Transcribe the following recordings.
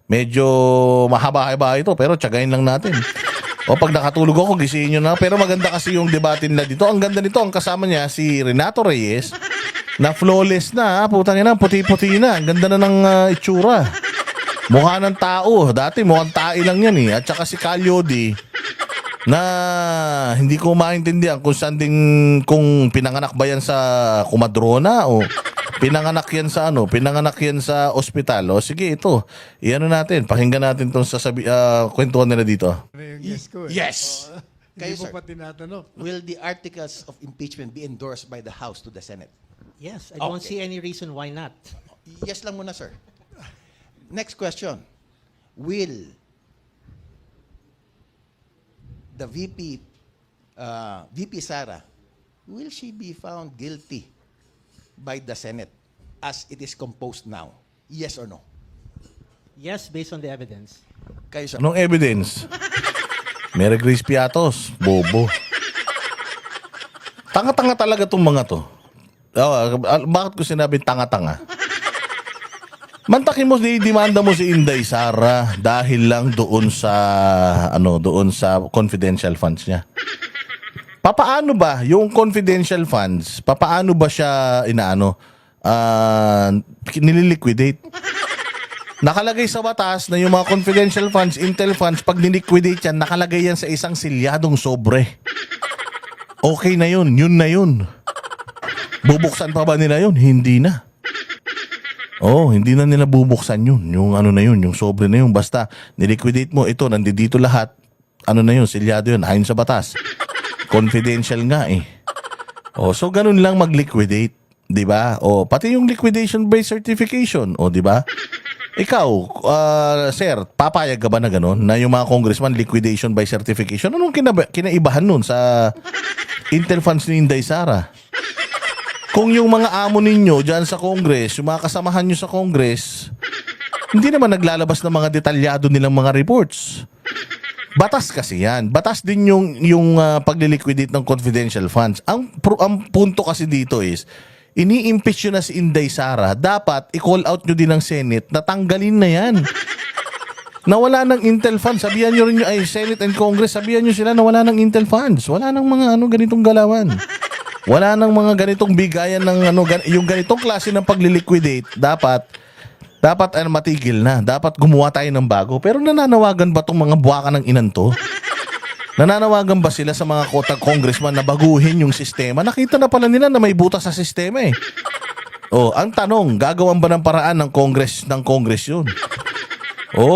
Medyo mahaba-haba ito, pero tiyagain lang natin. O pag nakatulog ako, gisingin nyo na. Pero maganda kasi yung debate nila dito. Ang ganda nito, ang kasama niya si Renato Reyes, na flawless na, putang ina, puti-puti na. Ang ganda na ng itsura. Mukha ng tao. Dati mukhang tae lang yan eh. At saka si Calyodi, na hindi ko maintindihan kung saan kung pinanganak ba yan sa Kumadrona o pinanganak yan sa pinanganak yan sa ospital. O sige, ito. Iano natin, pakinggan natin tong kwentuhan nila dito. Yes ko eh. Yes. Hindi Kayo, mo sir. pa tinatanong. Will the articles of impeachment be endorsed by the House to the Senate? Yes, I don't Okay. see any reason why not. Yes lang muna, sir. Next question. Will the VP Sara, will she be found guilty by the Senate as it is composed now? Yes or no? Yes, based on the evidence. Kayo, sir. Anong evidence? Mary Grace Piatos, bobo. Tanga-tanga talaga tong mga to. Bakit ko sinabi tanga-tanga? Mantakin mo, demanda mo si Inday Sara dahil lang doon sa confidential funds niya. Papaano ba yung confidential funds? Papaano ba siya nililiquidate? Nakalagay sa batas na yung mga confidential funds, intel funds, pag niliquidate yan, nakalagay yan sa isang silyadong sobre. Okay na yun, yun na yun. Bubuksan pa ba nila yun? Hindi na. Hindi na nila bubuksan yun. Yung na yun, yung sobre na yun. Basta, niliquidate mo, ito, nandito lahat. Na yun, silyado yun, ayon sa batas. Confidential nga eh. So ganun lang mag-liquidate. Diba? Pati yung liquidation-based certification. Diba? Ikaw, sir, papayag ka ba na ganun? Na yung mga congressman, liquidation by certification? Anong kinaibahan nun sa Intel Funds ni Inday Sara? Kung yung mga amo ninyo dyan sa Congress, yung mga kasamahan nyo sa Congress, hindi naman naglalabas ng mga detalyado nilang mga reports. Batas kasi yan. Batas din yung pagliliquidate ng confidential funds. Ang punto kasi dito is, ini-impeach nyo na si Inday Sara, dapat i-call out nyo din ng Senate na tanggalin na yan. Nawala ng Intel funds. Sabihan nyo rin Senate and Congress, sabihan nyo sila na wala ng Intel funds. Wala ng mga ganitong galawan. Wala nang mga ganitong bigayan ng yung ganitong klase ng pagliliquidate, dapat matigil na. Dapat gumawa tayo ng bago. Pero nananawagan ba tong mga buwaka ng inanto? Nananawagan ba sila sa mga kotag congressman na baguhin yung sistema? Nakita na pala nila na may butas sa sistema eh. Ang tanong, gagawan ba ng paraan ng Congress yun?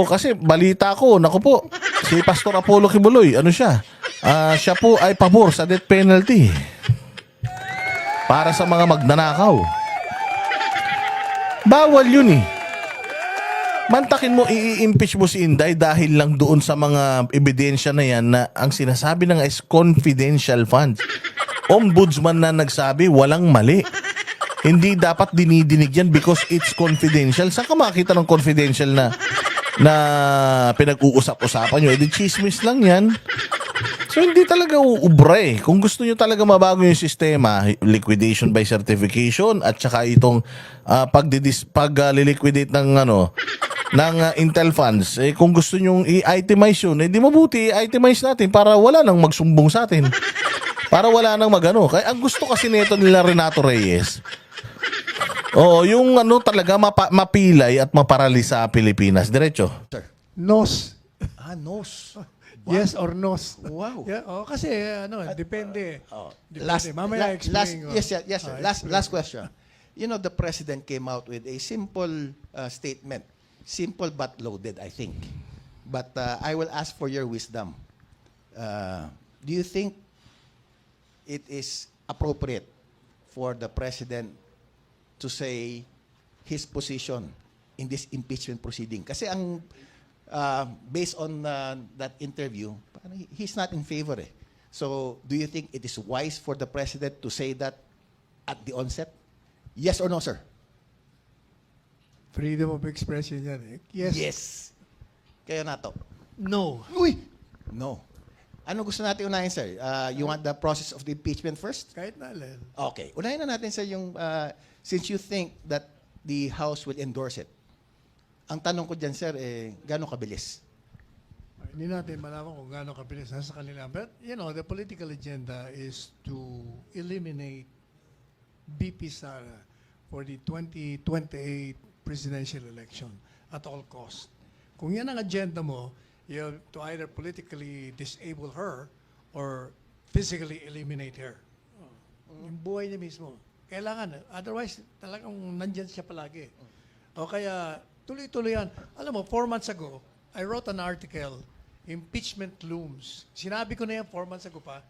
Kasi balita ko, naku po, si Pastor Apollo Kibuloy, siya po ay pabor sa death penalty. Para sa mga magnanakaw. Bawal yun eh. Mantakin mo, i-impeach mo si Inday dahil lang doon sa mga ebidensya na yan na ang sinasabi na nga is confidential funds. Ombudsman na nagsabi, walang mali. Hindi dapat dinidinig yan because it's confidential. Saan ka makakita ng confidential na pinag-uusap-usapan nyo? Di chismis lang yan. So hindi talaga uubra eh. Kung gusto nyo talaga mabago yung sistema, liquidation by certification at saka itong pag-liquidate ng Intel funds, kung gusto nyo i-itemize yun, di mabuti i-itemize natin para wala nang magsumbong sa atin. Para wala nang magano. Kaya ang gusto kasi nito nila Renato Reyes, yung talaga mapilay at maparalisa sa Pilipinas. Diretso. Sir. Nos. Nos. Yes or nos. Wow. Yeah, kasi depende. Depende. Mamaya Mamaya explain ko. Yes, sir. Last question. The president came out with a simple statement. Simple but loaded, I think. But I will ask for your wisdom. Do you think it is appropriate for the president to say his position in this impeachment proceeding? Kasi based on that interview, he's not in favor eh. So, do you think it is wise for the president to say that at the onset? Yes or no, sir? Freedom of expression yan eh. Yes. Yes. Kayo na to. No. Uy! No. Ano gusto natin unahin, sir? You want the process of the impeachment first? Kahit na lang. Okay. Unahin na natin, sir, yung since you think that the House will endorse it, ang tanong ko dyan, sir, gano'ng kabilis? Hindi natin malaman kung gaano kabilis nasa kanila. But, the political agenda is to eliminate BP Sara for the 2028 presidential election at all cost. Kung yan ang agenda mo, you have to either politically disable her or physically eliminate her. Yung buhay niya mismo. Kailangan. Otherwise, talagang nandyan siya palagi. O kaya, tuloy-tuloy yan. Alam mo, 4 months ago, I wrote an article, Impeachment Looms. Sinabi ko na yan 4 months ago pa.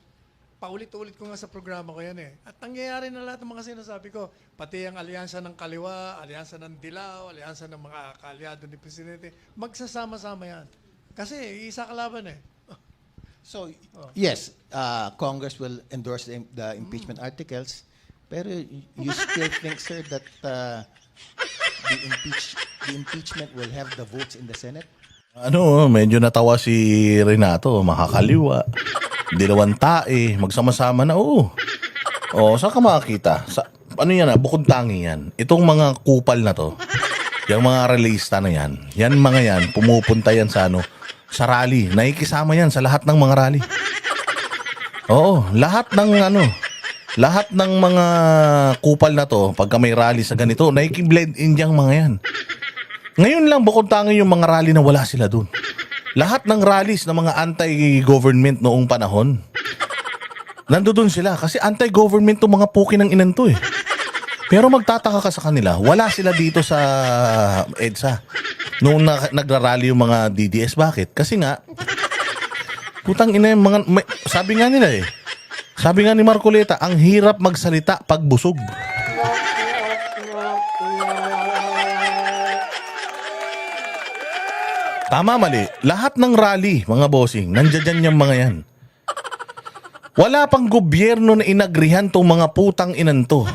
Paulit-ulit ko nga sa programa ko yan eh. At nangyayari na lahat ng mga sinasabi ko. Pati ang alyansa ng Kaliwa, alyansa ng Dilaw, alyansa ng mga kaalyado ni Presidente. Magsasama-sama yan. Kasi isa kalaban eh. So, yes, Congress will endorse the impeachment articles, pero you still think, sir, that the impeachment will have the votes in the Senate? Medyo natawa si Renato, makakaliwa. Dalawang tae, magsama-sama na, oo. Saan ka makakita? Ano yan bukod tangi yan. Itong mga kupal na to, yung mga relista na yan, mga yan, pumupunta yan sa sa rally. Nakikisama yan sa lahat ng mga rally. Oo, lahat ng mga kupal na to, pagka may rally sa ganito, nakikiblend in yung mga yan. Ngayon lang bukod tangi yung mga rally na wala sila dun. Lahat ng rallies ng mga anti-government noong panahon, nandoon sila kasi anti-government to mga puki ng inan to eh. Pero magtataka ka sa kanila, wala sila dito sa EDSA. Noong nagrarally yung mga DDS, bakit? Kasi nga, putang ina yung sabi nga nila eh. Sabi nga ni Marcoleta, ang hirap magsalita pag busog. Tama, mali. Lahat ng rally, mga bossing, nandiyan yung mga yan. Wala pang gobyerno na inagrihan tong mga putang inan to.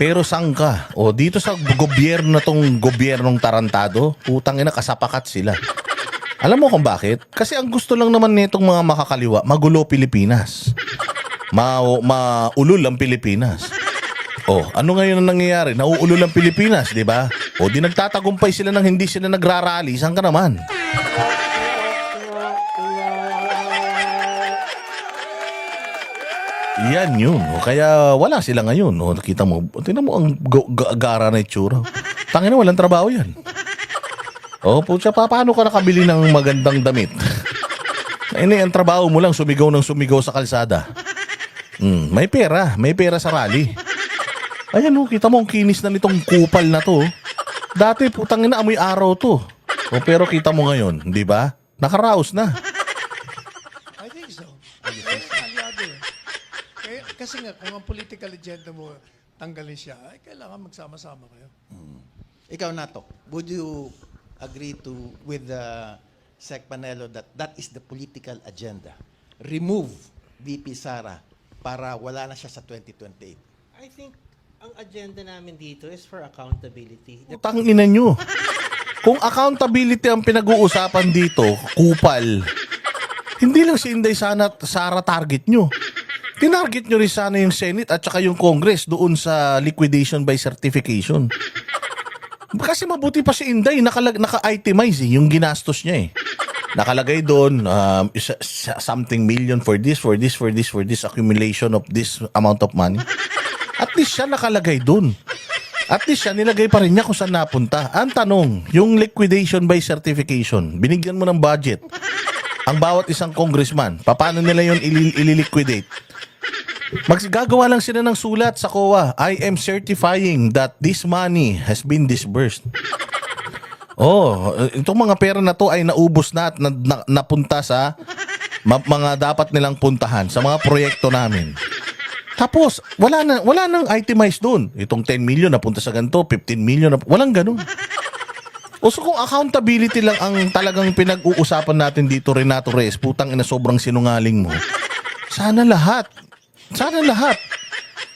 Pero saan ka? Dito sa gobyerno na tong gobyernong tarantado, putang ina, kasapakat sila. Alam mo kung bakit? Kasi ang gusto lang naman nitong mga makakaliwa, magulo Pilipinas. Maulol ang Pilipinas. Ano ngayon ang nangyayari? Nauulol ang Pilipinas, di ba? Di nagtatagumpay sila nang hindi sila nagrarally. Saan ka naman? Yan yun. Kaya wala sila ngayon. Nakita mo, tingnan mo ang gara na itsura. Tangina, walang trabaho yan. Pucha, paano ka nakabili ng magandang damit? Ang trabaho mo lang, sumigaw ng sumigaw sa kalsada. May pera sa rally. Ayan kita mo ang kinis na nitong kupal na to. Dati putang ina, amoy araw to. Pero kita mo ngayon, di ba? Nakaraos na. I think so. Aliado eh. Kasi nga, kung ang political agenda mo tanggalin siya, ay kailangan magsama-sama kayo. Ikaw, Nato, would you agree with Sec Panelo that is the political agenda? Remove VP Sara para wala na siya sa 2028. I think ang agenda namin dito is for accountability. Putang ina nyo. Kung accountability ang pinag-uusapan dito, kupal, hindi lang si Inday Sara target nyo. Tinarget nyo rin sana yung Senate at saka yung Congress doon sa liquidation by certification. Kasi mabuti pa si Inday, naka-itemize yung ginastos niya eh. Nakalagay doon, something million for this, accumulation of this amount of money. At least siya nakalagay doon. At least siya nilagay pa rin niya kung saan napunta. Ang tanong, yung liquidation by certification, binigyan mo ng budget ang bawat isang congressman. Paano nila yun ililiquidate? Maggagawa lang sila ng sulat sa COA. I am certifying that this money has been disbursed. Itong mga pera na to ay naubos na at napunta sa mga dapat nilang puntahan sa mga proyekto namin. Tapos, wala nang itemize doon. Itong 10 million napunta sa ganito, 15 million, walang ganun. So kung accountability lang ang talagang pinag-uusapan natin dito, Renato Reyes, putang ina, sobrang sinungaling mo. Sana lahat.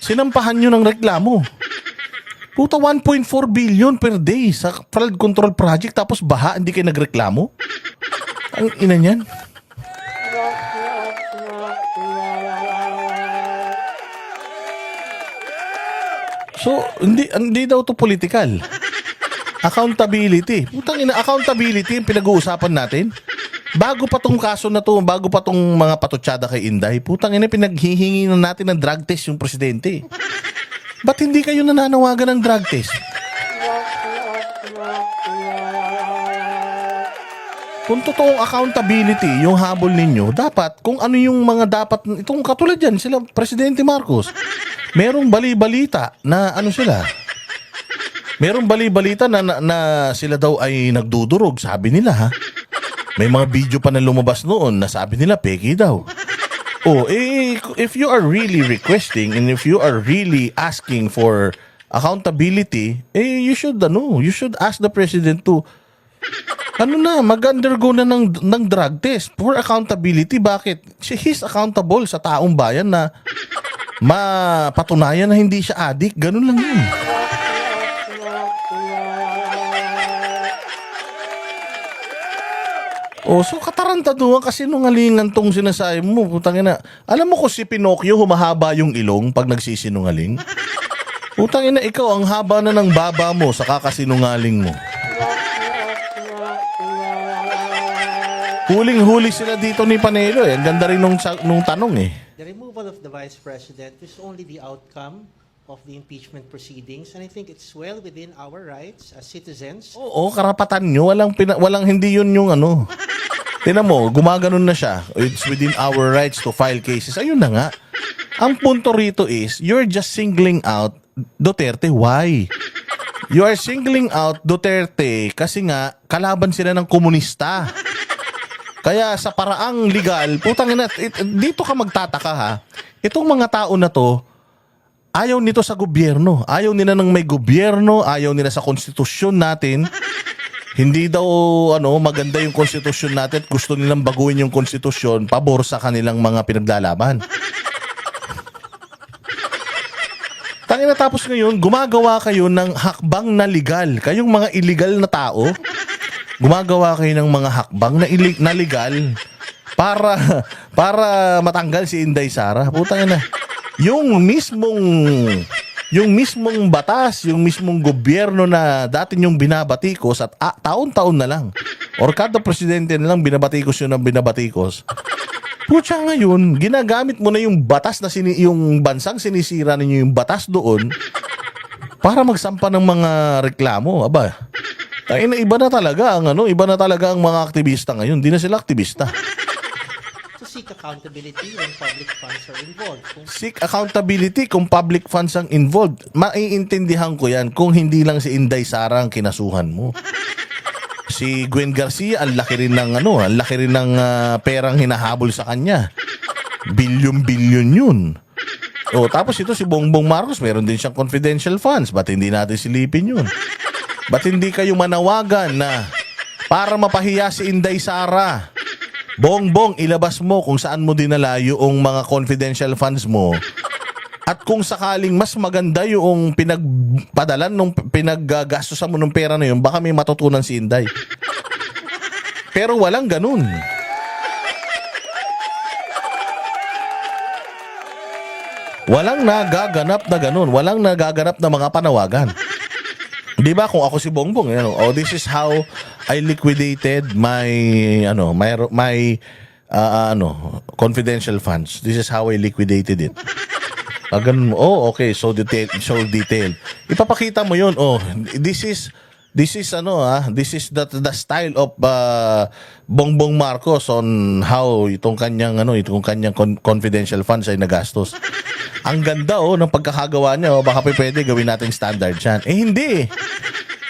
Sinampahan nyo ng reklamo. Puta, 1.4 billion per day sa flood control project tapos baha, hindi kayo nagreklamo? Ang ina niyan. So, hindi daw to political. Accountability. Putang ina, accountability yung pinag-uusapan natin. Bago pa tong kaso na to, bago pa tong mga patutsada kay Inday, putang ina, pinaghihingi na natin ng drug test yung presidente. Ba't hindi kayo nananawagan ng drug test? Kung totoong accountability yung habol ninyo, dapat kung ano yung mga dapat, itong katulad yan, sila Presidente Marcos, merong bali-balita na ano sila, merong bali-balita na sila daw ay nagdudurog, sabi nila ha. May mga video pa na lumabas noon na sabi nila peki daw. Oh, if you are really requesting and if you are really asking for accountability, you should ask the president to mag-undergo na ng drug test for accountability. Bakit? He's accountable sa taong bayan na mapatunayan na hindi siya addict. Ganun lang yun. So katarantaduhan kasi nungalingan tong sinasabi mo. Putang ina. Alam mo ko si Pinocchio humahaba yung ilong pag nagsisinungaling? Putang ina, ikaw ang haba na ng baba mo sa kakasinungaling mo. Huling-huli sila dito ni Panelo eh. Ang ganda rin nung tanong eh. The removal of the Vice President is only the outcome of the impeachment proceedings, and I think it's well within our rights as citizens. Oo, karapatan nyo. Walang hindi yun yung ano. Tinan mo, gumaganon na siya. It's within our rights to file cases. Ayun na nga. Ang punto rito is, you're just singling out Duterte. Why? You are singling out Duterte kasi nga, kalaban sila ng komunista. Kaya sa paraang legal, putang ina, dito ka magtataka ha. Itong mga tao na to, ayaw nito sa gobyerno. Ayaw nila ng may gobyerno, ayaw nila sa konstitusyon natin. Hindi daw maganda yung konstitusyon natin. Gusto nilang baguhin yung konstitusyon pabor sa kanilang mga pinaglalaban. Tangina, tapos ngayon, gumagawa kayo ng hakbang na legal. Kayong mga illegal na tao, gumagawa kayo ng mga hakbang na legal para matanggal si Inday Sara. Putang ina. Yung mismong batas, yung mismong gobyerno na dati yung binabatikos at taon-taon na lang or kada presidente na lang binabatikos yun ang binabatikos. Putya ngayon, ginagamit mo na yung batas na yung bansang sinisira ninyo yung batas doon para magsampa ng mga reklamo. Aba, iba na talaga ang mga aktivista ngayon. Hindi na sila aktivista. To seek accountability when public funds are involved. Seek accountability kung public funds ang involved. Maiintindihan ko yan kung hindi lang si Inday Sara ang kinasuhan mo. Si Gwen Garcia, ang laki rin ng perang hinahabol sa kanya. Bilyon-bilyon yun. Tapos ito si Bongbong Marcos, meron din siyang confidential funds. Ba't hindi natin silipin yun? Ba't hindi kayo manawagan na para mapahiya si Inday Sara? Bongbong, ilabas mo kung saan mo dinala yung mga confidential funds mo. At kung sakaling mas maganda yung pinagpadalan nung pinaggastosan mo ng pera na yun, baka may matutunan si Inday. Pero walang ganun. Walang nagaganap na ganun. Walang nagaganap na mga panawagan. Di ba kung ako si Bongbong, this is how I liquidated my confidential funds. This is how I liquidated it. Ganun mo. Okay, so detailed. Ipapakita mo 'yon. This is the style of Bongbong Marcos on how itong kanyang confidential funds ay nagastos. Ang ganda ng pagkakagawa niya. Baka pwede gawin nating standard yan. Hindi.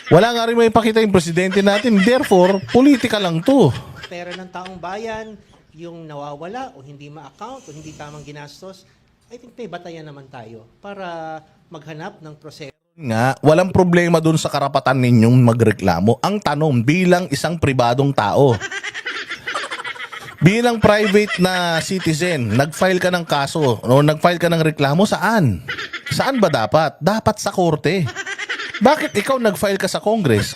Wala nga rin may ipakita yung presidente natin. Therefore, politika lang to. Pera ng taong bayan, yung nawawala o hindi ma-account o hindi tamang ginastos, I think may batayan naman tayo para maghanap ng proseso. Nga, walang problema dun sa karapatan ninyong magreklamo. Ang tanong, bilang isang pribadong tao, bilang private na citizen, nag-file ka ng kaso o nag-file ka ng reklamo, saan? Saan ba dapat? Dapat sa korte. Bakit ikaw nag-file ka sa Congress?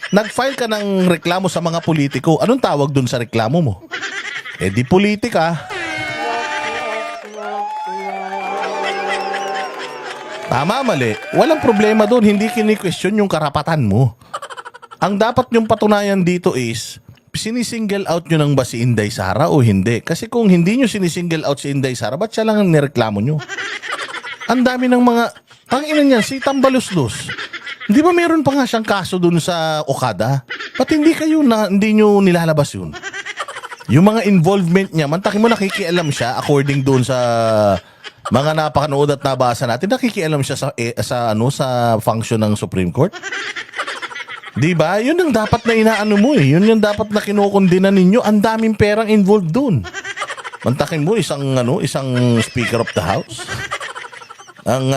Nag-file ka ng reklamo sa mga politiko. Anong tawag dun sa reklamo mo? Di politika. Tama, mali. Walang problema doon. Hindi kini-question yung karapatan mo. Ang dapat nyong patunayan dito is, sinisingle out nyo nang ba si Inday Sara o hindi? Kasi kung hindi nyo sinisingle out si Inday Sara, ba't siya lang ang nireklamo nyo? Ang dami ng mga, tangina niyan, si Tambaluslos. Di ba meron pa nga siyang kaso dun sa Okada? Ba't hindi nyo nilalabas yun? Yung mga involvement niya, mantakin mo nakikialam siya according doon sa mga napakanood at nabasa natin, nakikialam siya sa function ng Supreme Court. 'Di ba? Yun ang dapat na inaano mo eh. Yun yung dapat na kinokondena ninyo. Ang daming perang involved doon. Mantakin mo isang Speaker of the House. Ang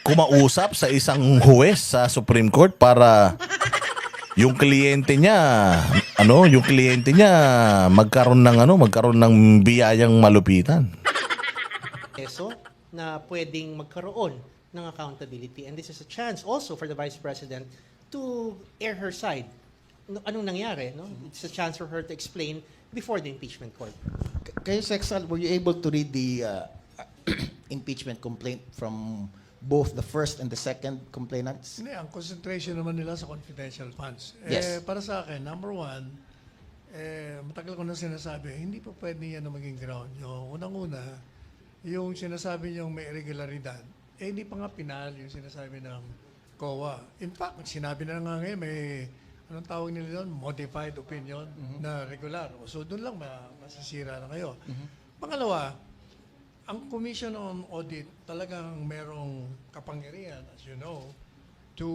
kumausap sa isang huwes sa Supreme Court para yung kliyente niya magkaroon ng biyayang malupitan. Peso na pwedeng magkaroon ng accountability. And this is a chance also for the Vice President to air her side. Anong nangyari? No? It's a chance for her to explain before the impeachment court. Kayo, Sexal, were you able to read the impeachment complaint from both the first and the second complainants? Hindi, ang concentration naman nila sa confidential funds. Yes. Para sa akin, number one, matagal ko na sinasabi, hindi pa pwede yan na maging ground. Unang-una, yung sinasabi niyong may irregularidad, hindi pa nga pinal yung sinasabi ng COA. In fact, sinabi na nga ngayon, may, anong tawag nila doon? Modified opinion na regular. So, doon lang masasira na kayo. Pangalawa, ang Commission on Audit talagang merong kapangyarihan, as you know, to,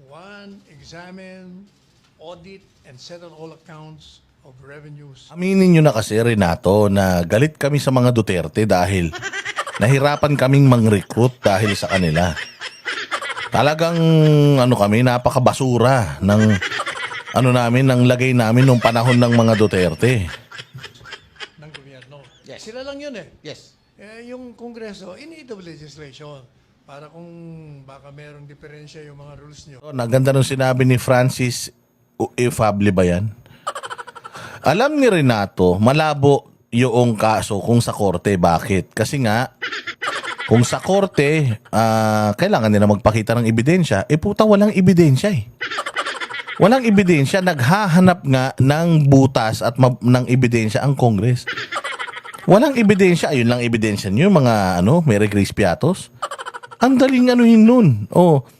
one, examine, audit, and settle all accounts of revenues. Aminin nyo na kasi, Renato, na galit kami sa mga Duterte dahil nahirapan kaming mang-recruit dahil sa kanila. Talagang kami, napakabasura ng ng lagay namin nung panahon ng mga Duterte. Ng gobyerno. Yes. Sila lang yun eh. Yes. Yung Kongreso, in need of legislation para kung baka merong diferensya yung mga rules nyo. Naganda nung sinabi ni Francis Efable ba yan? Alam ni Renato, malabo yung kaso kung sa korte. Bakit? Kasi nga, kung sa korte, kailangan nila magpakita ng ebidensya. Puta, walang ebidensya eh. Walang ebidensya. Naghahanap nga ng butas at ng ebidensya ang Congress. Walang ebidensya. Ayun lang ebidensya nyo, mga Mary Grace Piatos. Ang daling anuhin nun.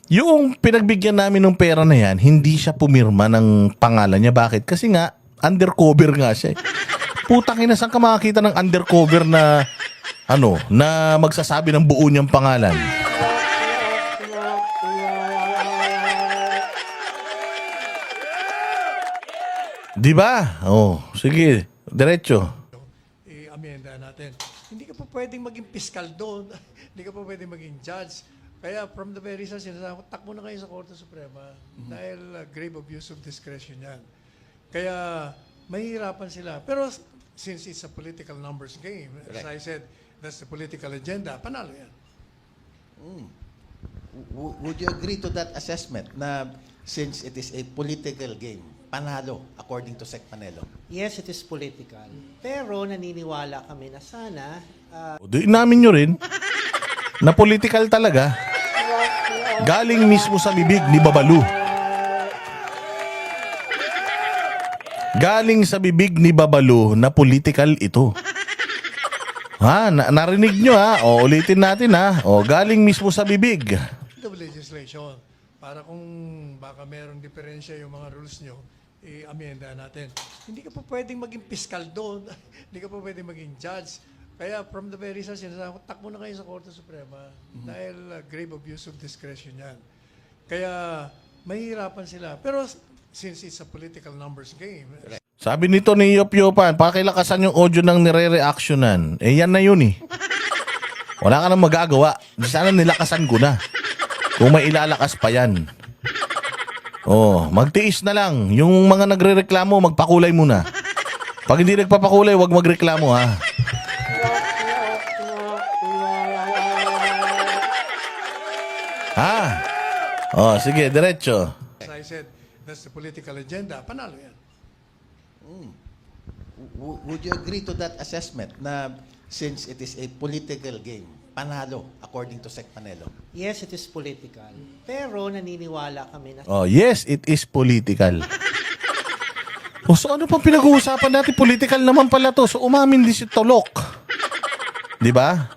Yung pinagbigyan namin ng pera na yan, hindi siya pumirma ng pangalan niya. Bakit? Kasi nga, undercover nga siya. Putang ina, saan ka makakita ng undercover na na magsasabi ng buo niyang pangalan? Di ba? Sige, diretso. I-amenda natin. Hindi ka pa pwedeng maging piskal doon. Hindi ka pa pwedeng maging judge. Kaya from the very start, sinasabi ko, takbo na kayo sa Korte Suprema dahil grave abuse of discretion yan. Kaya mahihirapan sila. Pero since it's a political numbers game, as I said, that's the political agenda, panalo yan. Would you agree to that assessment na since it is a political game, panalo according to Sec Panelo? Yes, it is political. Pero naniniwala kami na sana Di namin nyo rin na political talaga. Galing mismo sa bibig ni Babalu. Galing sa bibig ni Babalu na political ito. Narinig nyo ulitin natin galing mismo sa bibig. Of legislation para kung baka merong diferensya yung mga rules nyo, i-amenda natin. Hindi ka pa pwedeng maging piskal doon. Hindi ka pa pwedeng maging judge. Kaya from the very start, sinasabi ko, takbo na kayo sa Korte Suprema dahil grave abuse of discretion yan. Kaya mahihirapan sila. Pero since it's a political numbers game, Sabi nito ni Yop Yopan, pakilakasan yung audio ng nire-reactionan. Yan na yun eh. Wala ka nang magagawa. Sana nilakasan ko na. Kung may ilalakas pa yan. Magtiis na lang. Yung mga nagre-reklamo, magpakulay muna. Pag hindi nagpapakulay, wag magreklamo ha. Sige, diretso. as I said, that's the political agenda, panalo yan. Would you agree to that assessment na since it is a political game, panalo according to Sec Manelo? Yes, it is political. Pero naniniwala kami na Oh, yes, it is political. O so ano pang pinag-uusapan natin? Political naman pala to. So umamin din si Tulok. Di ba?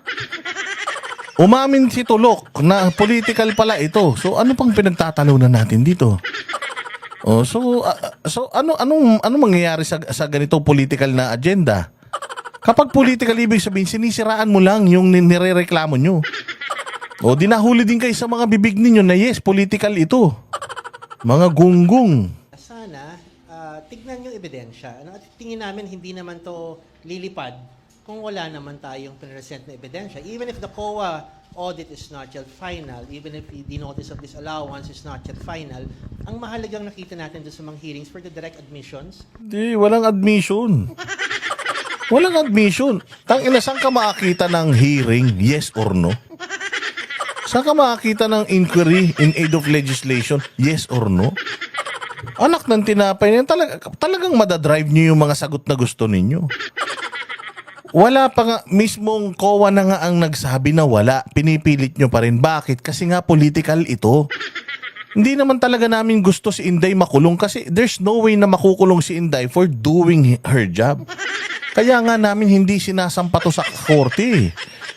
Umamin si Tulok na political pala ito. So ano pang pinagtatalunan natin dito? Oh, so anong mangyayari sa ganito political na agenda? Kapag political, ibig sabihin sinisiraan mo lang yung nirereklamo nyo. O dinahuli din kayo sa mga bibig ninyo na yes, political ito. Mga gunggong. sana tignan yung ebidensya. Ano, at tingin namin hindi naman to lilipad kung wala naman tayong pinresent na ebidensya. Even if the COA audit is not yet final, even if the notice of disallowance is not yet final, ang mahalagang nakita natin doon sa mga hearings for the direct admissions, Di, walang admission. Walang admission. Tangina, saan ka makakita ng hearing, yes or no? Saan ka makakita ng inquiry in aid of legislation, yes or no? Anak ng tinapay niyan, talagang madadrive niyo yung mga sagot na gusto ninyo. Wala pa nga, mismong COA na nga ang nagsabi na wala. Pinipilit nyo pa rin. Bakit? Kasi nga political ito. Hindi naman talaga namin gusto si Inday makulong kasi there's no way na makukulong si Inday for doing her job. Kaya nga namin hindi sinasampa to sa korte.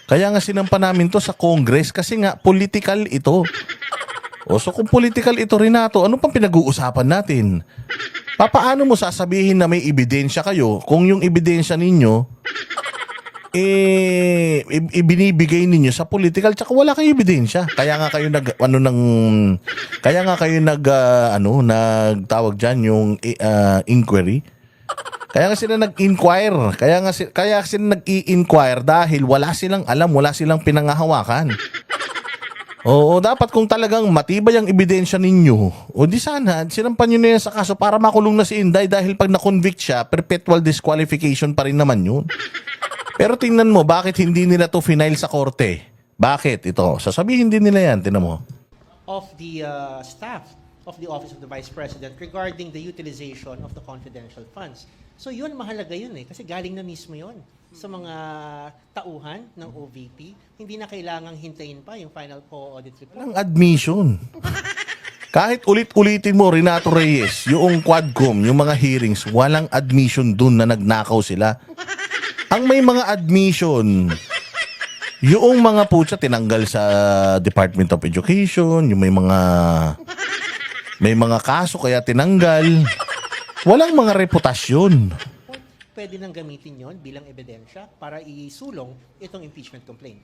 Kaya nga sinampa namin to sa Congress kasi nga political ito. O so kung political ito rin nato, ano pang pinag-uusapan natin? Papaano mo sasabihin na may ebidensya kayo kung yung ebidensya ninyo ibinibigay ninyo sa political tsaka wala kayong ebidensya. Kaya nga kayo nagtawag diyan yung inquiry. Kaya nga sila nag-inquire. Kaya sila nag-i-inquire dahil wala silang alam, wala silang pinangahawakan. Oo, dapat kung talagang matibay ang ebidensya ninyo, o di sana, sinampan nyo na yan sa kaso para makulong na si Inday dahil pag na-convict siya, perpetual disqualification pa rin naman yun. Pero tingnan mo, bakit hindi nila to final sa korte? Bakit ito? Sasabihin din nila yan, tingnan mo. of the staff of the Office of the Vice President regarding the utilization of the confidential funds. So yun, mahalaga yun kasi galing na mismo yun sa mga tauhan ng OVP. Hindi na kailangang hintayin pa yung final co-audit report. Walang admission. Kahit ulit-ulitin mo, Renato Reyes, yung Quadcom, yung mga hearings, walang admission dun na nagnakaw sila. Ang may mga admission, yung mga putsa tinanggal sa Department of Education, yung may mga kaso kaya tinanggal. Walang mga reputasyon. Pwede nang gamitin yon bilang ebidensya para isulong itong impeachment complaint.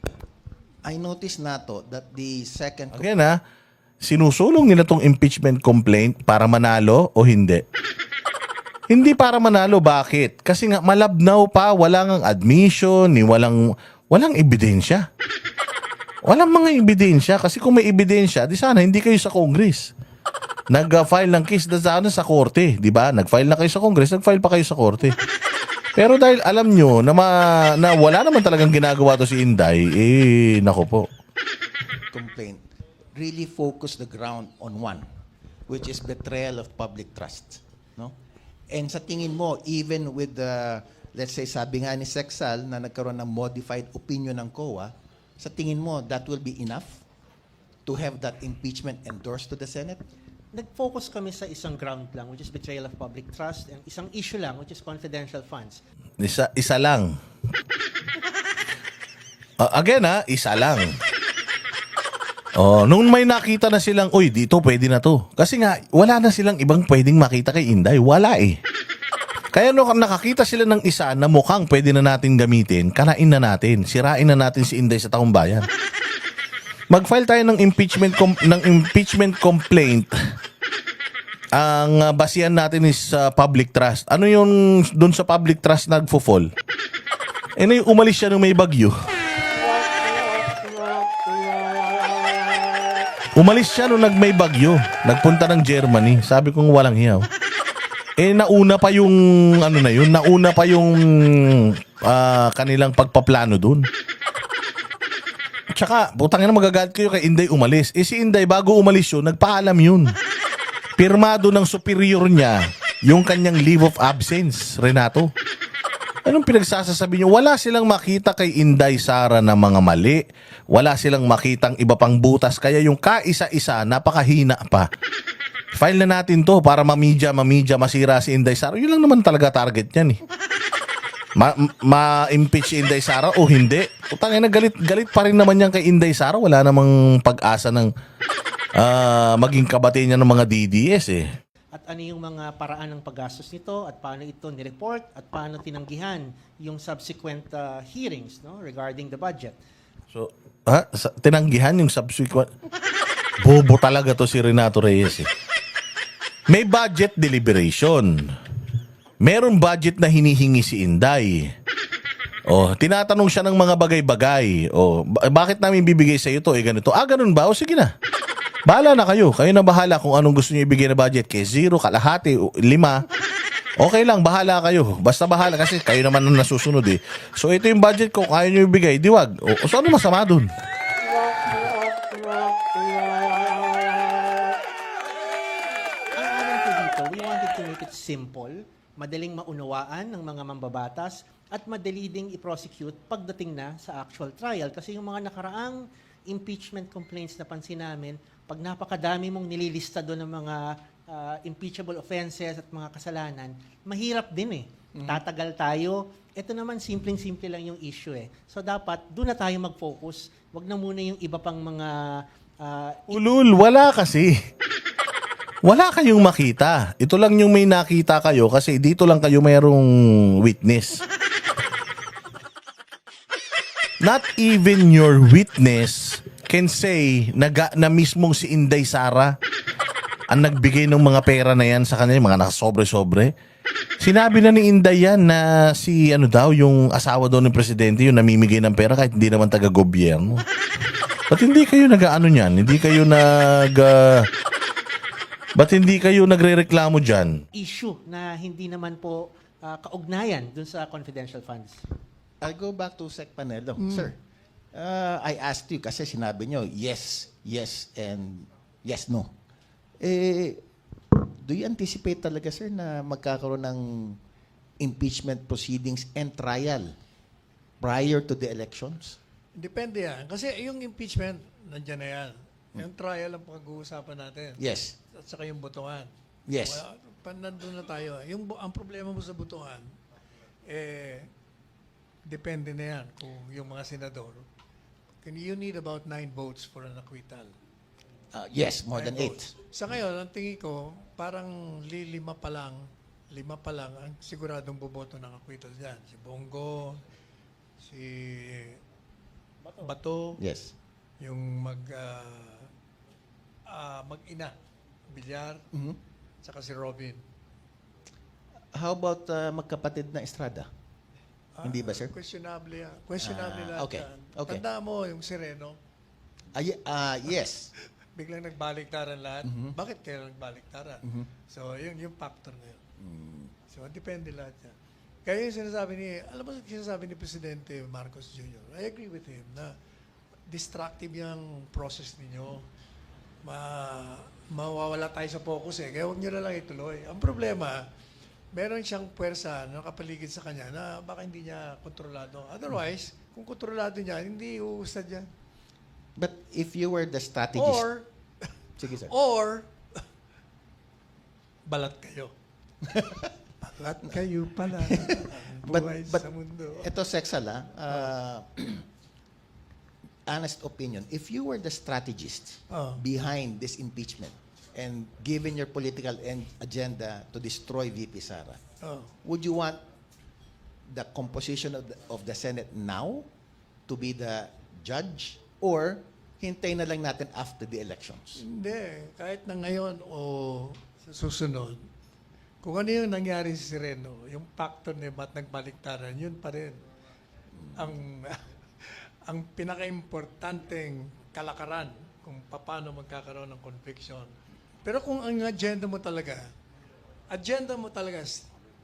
I noticed nato that the second Again sinusulong nila tong impeachment complaint para manalo o hindi? Hindi para manalo, bakit? Kasi nga malabnaw pa, walang admission, walang ebidensya. Walang mga ebidensya kasi kung may ebidensya, di sana hindi kayo sa Congress. Nag-file ng case sa korte, di ba? Nag-file na kayo sa Congress, nag-file pa kayo sa korte. Pero dahil alam nyo na wala naman talagang ginagawa to si Inday, nako po. complaint really focus the ground on one, which is betrayal of public trust, no? And sa tingin mo, even with the, let's say, sabi nga ni Sexal na nagkaroon ng modified opinion ng COA, sa tingin mo, that will be enough to have that impeachment endorsed to the Senate? Nag-focus kami sa isang ground lang, which is betrayal of public trust, and isang issue lang, which is confidential funds. Isa lang. Again isa lang. Nung may nakita na silang, uy, dito pwede na to. Kasi nga, wala na silang ibang pwedeng makita kay Inday. Wala Kaya nung nakakita sila ng isa na mukhang pwede na natin gamitin, kalain na natin, sirain na natin si Inday sa taong bayan. Mag-file tayo ng impeachment complaint. Ang basihan natin is public trust. Ano yung doon sa public trust nagfo-fall? Yung umalis siya nung may bagyo. Umalis siya nung may bagyo. Nagpunta ng Germany. Sabi kong walang hiyaw. Nauna pa yung nauna pa yung kanilang pagpaplano doon. Tsaka, putang ina, magagalit kayo kay Inday umalis. Si Inday, bago umalis yun, nagpaalam yun. Pirmado ng superior niya yung kanyang leave of absence, Renato. Anong pinagsasasabi nyo? Wala silang makita kay Inday Sara na mga mali. Wala silang makitang iba pang butas. Kaya yung kaisa-isa, napakahina pa. File na natin to para mamidya, masira si Inday Sara. Yun lang naman talaga target niyan eh. Ma-impeach si Inday Sara o hindi. Utangin na galit pa rin naman yan kay Inday Sara. Wala namang pag-asa ng maging kabati niya ng mga DDS eh. At ano yung mga paraan ng paggastos nito at paano ito nireport at paano tinanggihan yung subsequent hearings no regarding the budget. So, tinanggihan yung subsequent. Bobo talaga to si Renato Reyes eh. May budget deliberation. Meron budget na hinihingi si Inday. Oh, tinatanong siya ng mga bagay-bagay. Oh, bakit namin bibigay sa iyo to? Ganito. Ganun ba? O sige na. Bahala na kayo. Kayo na bahala kung anong gusto niyo ibigay na budget. Kay 0, kalahati, 5. Okay lang, bahala kayo. Basta bahala kasi kayo naman ang nasusunod eh. So ito yung budget ko, kaya niyo ibigay, diwag. O so ano masama dun? Ang alam ko dito, we wanted to make it simple, madaling maunawaan ng mga mambabatas, at madali ding i-prosecute pagdating na sa actual trial. Kasi yung mga nakaraang impeachment complaints na pansin namin, pag napakadami mong nililista doon ng mga impeachable offenses at mga kasalanan, mahirap din eh. Tatagal tayo. Ito naman, simpleng-simple lang yung issue eh. So dapat, doon na tayo mag-focus. Wag na muna yung iba pang mga... Ulul, wala kasi. Wala kayong makita. Ito lang yung may nakita kayo kasi dito lang kayo mayroong witness. Not even your witness can say na mismong si Inday Sara ang nagbigay ng mga pera na yan sa kanya, mga nakasobre-sobre. Sinabi na ni Inday yan na si yung asawa daw ng presidente yung namimigay ng pera kahit hindi naman taga-gobyerno. Ba't hindi kayo nag-ano niyan? Ba't hindi kayo nagrereklamo dyan? issue na hindi naman po kaugnayan dun sa confidential funds. I'll go back to Sec Panelo. Sir, I asked you kasi sinabi nyo, yes, and yes, no. Do you anticipate talaga, sir, na magkakaroon ng impeachment proceedings and trial prior to the elections? Depende yan. Kasi yung impeachment, nandiyan na yan. Yung trial ang pag-uusapan natin. Yes. At saka yung botohan. Yes. Nandun na tayo. Ang problema mo sa botohan, depende na yan kung yung mga senador. You need about 9 votes for an acquittal. Yes, more than 8. Sa ngayon, ang tingin ko, parang 5 pa lang ang siguradong boboto ng acquittal dyan. Si Bongo, si Bato, Yes. yung mag-ina, Villar, saka si Robin. How about magkapatid na Estrada? Hindi ba, sir? Questionable yan. Questionable lahat okay. yan. Okay. Tanda mo yung Sereno, Yes. biglang nagbaliktaran lahat. Bakit kaya nagbaliktaran? So, yung factor na yun. So, depende lahat yan. Kaya yung alam mo sinasabi ni Presidente Marcos Jr., I agree with him na distractive yung process ninyo. Mawawala tayo sa focus eh. Kaya huwag nyo na lang ituloy. Ang problema, meron siyang puwersa na nakapaligid sa kanya na baka hindi niya kontrolado. Otherwise, kung kontrolado niya, hindi uustad yan. But if you were the strategist... Sige, sir. Or, balat kayo. Balat kayo pala. Buhay But sa mundo. ito, Sexala, honest opinion, if you were the strategist behind this impeachment and given your political agenda to destroy VP Sara, would you want the composition of the Senate now to be the judge or hintay na lang natin after the elections? Hindi. Kahit na ngayon o sa susunod, kung ano yung nangyari sa Sereno, yung factor ni ba't nagbaliktaran, yun pa rin ang pinaka-importanteng kalakaran kung paano magkakaroon ng conviction. Pero kung ang agenda mo talaga,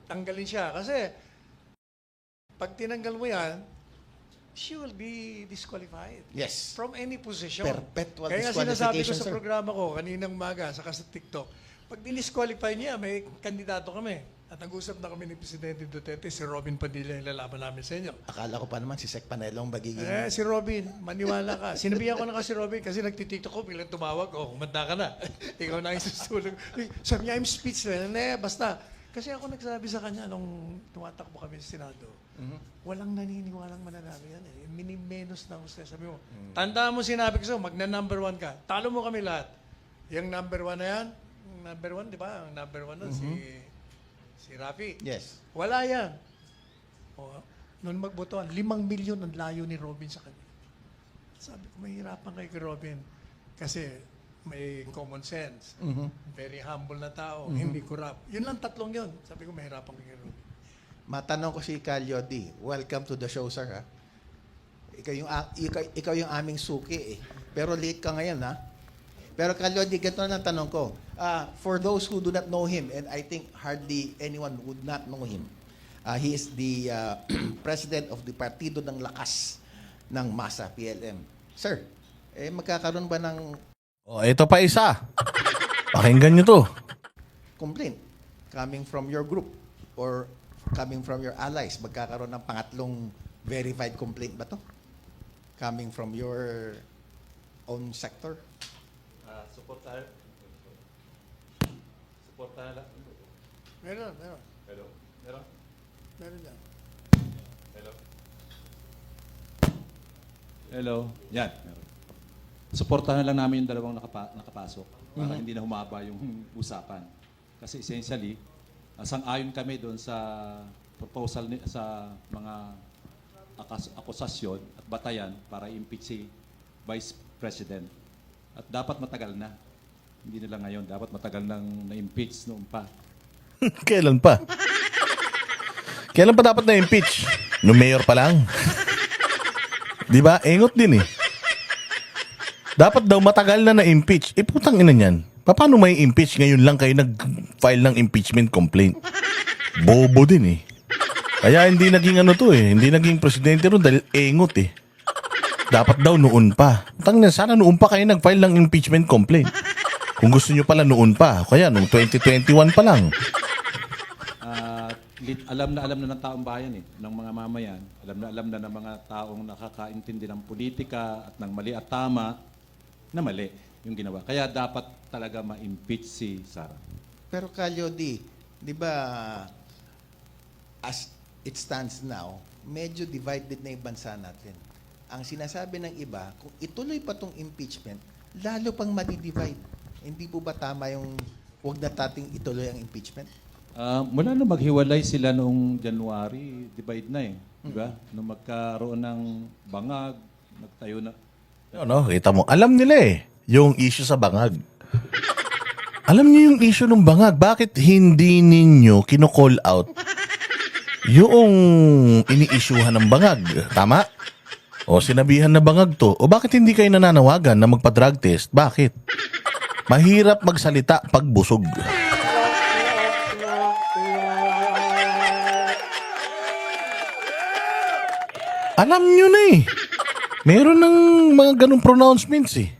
tanggalin siya. Kasi pag tinanggal mo yan, she will be disqualified. Yes. From any position. Perpetual Kaya nga sinasabi ko disqualification, sa sir. programa ko, kaninang umaga, saka sa TikTok, pag dinisqualify niya, may kandidato kami. At nag-usap na kami ni Presidente Duterte, si Robin Padilla yung lalaban namin sa inyo. Akala ko pa naman si Sec Panelong magiging... Si Robin, maniwala ka. Sinabihan ko na kasi Robin kasi nagtitiktok ko, biglang tumawag, kumanda ka na. Ikaw na yung susulong. Sabi niya, I'm speechless. Basta. Kasi ako nagsabi sa kanya nung tumatakbo kami sa Senado, walang naniniwalang mananalo yan eh. Minimenos na gusto. Sabi mo, tandaan mo sinabi ko sa'yo, magna-number 1 ka. Talo mo kami lahat. Yung number 1 na yan, yung number 1, di ba? Ang number 1 nun, si Rafi. Yes. Wala yan. O, noon magbotohan, 5 milyon ang layo ni Robin sa kanya. Sabi ko, mahirapan kayo kay Robin. Kasi may common sense. Very humble na tao. Hindi corrupt. Yun lang tatlong yun. Sabi ko, mahirapan kayo kay Robin. Matanong ko si Calio D. Welcome to the show, sir. Ha? Ikaw yung aming suki eh. Pero late ka ngayon, ha? Pero Calio D, ganito na lang tanong ko. For those who do not know him, and I think hardly anyone would not know him, he is the president of the Partido ng Lakas ng MASA, PLM. Sir, magkakaroon ba ng Ito pa isa. Pakinggan nyo to. complaint coming from your group or coming from your allies? Magkakaroon ng pangatlong verified complaint ba to? Coming from your own sector? Suportahan lang. Meron. Hello? Meron? Meron yan. Hello? Hello? Yan. Meron. Suportahan lang namin yung dalawang nakapasok para hindi na humaba yung usapan. Kasi essentially, sang-ayon kami doon sa proposal sa mga akusasyon at batayan para impeach si Vice President. At dapat matagal na. Hindi nila ngayon. Dapat matagal nang na-impeach noon pa. Kailan pa? Kailan pa dapat na-impeach? Nung mayor pa lang. Di ba? Engot din eh. Dapat daw matagal na na-impeach. Putang ina niyan. Paano may impeach ngayon lang kayo nag-file ng impeachment complaint? Bobo din eh. Kaya hindi naging ano to eh. Hindi naging presidente ron dahil engot eh. Dapat daw noon pa. Putang ina, sana noon pa kayo nag-file ng impeachment complaint. Kung gusto nyo pala noon pa. Kaya nung 2021 pa lang. Alam na ng taong bayan ng mga mamayan. Alam na ng mga taong nakakaintindi ng politika at ng mali at tama na mali yung ginawa. Kaya dapat talaga ma-impeach si Sara. Pero Calio D, di ba, as it stands now, medyo divided na yung bansa natin. Ang sinasabi ng iba, kung ituloy pa tong impeachment, lalo pang madi-divide. Hindi po ba tama yung huwag na tating ituloy ang impeachment? Mula nung maghiwalay sila noong January, divide na eh. Diba? Nung magkaroon ng bangag, nagtayo na. Ano, kita mo, alam nila eh. Yung issue sa bangag. Alam niyo yung issue ng bangag. Bakit hindi ninyo kino-call out yung ini-issuehan ng bangag? Tama? O sinabihan na bangag to. O bakit hindi kayo nananawagan na magpa-drug test? Bakit? Mahirap magsalita pag busog. Alam nyo na eh. Meron ng mga ganong pronouncements eh.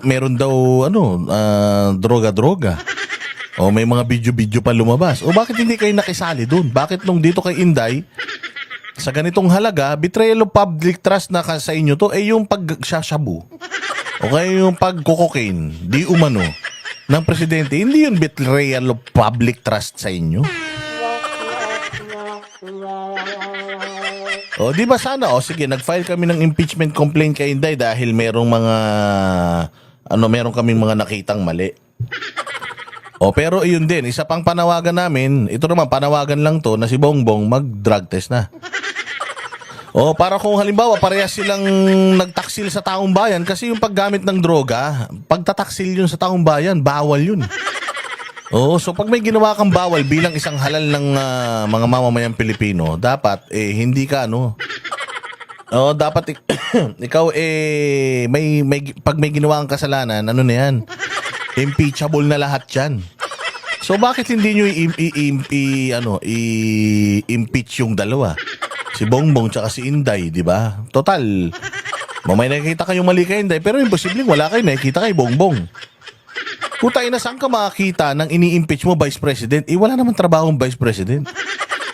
Meron daw droga-droga. O may mga video-video pa lumabas. O bakit hindi kayo nakisali dun? Bakit nung dito kay Inday, sa ganitong halaga, betrayal of public trust na sa inyo to, yung pag-shashabu. O kaya yung pag-cocaine, di umano, ng presidente, hindi yun betrayal of public trust sa inyo. O di ba sana, sige, nag-file kami ng impeachment complaint kay Inday dahil merong meron kaming mga nakitang mali. O pero iyon din, isa pang panawagan namin, ito naman panawagan lang to na si Bongbong mag-drug test na. O para kung halimbawa parehas silang nagtaksil sa taong bayan kasi yung paggamit ng droga, pagtataksil yun sa taong bayan, bawal yun. Oo, so pag may ginawa kang bawal bilang isang halal ng mga mamamayang Pilipino, dapat hindi ka dapat ikaw pag may ginawa kang kasalanan, ano na yan? Impeachable na lahat 'yan. So bakit hindi niyo i-impeach yung dalawa? Si Bongbong tsaka si Inday, di ba? Total, may nakikita kayong mali kay Inday, pero imposibleng wala kayo nakikita kay Bongbong. Puta ina, saan ka makakita ng ini-impeach mo Vice President? Wala naman trabahong Vice President.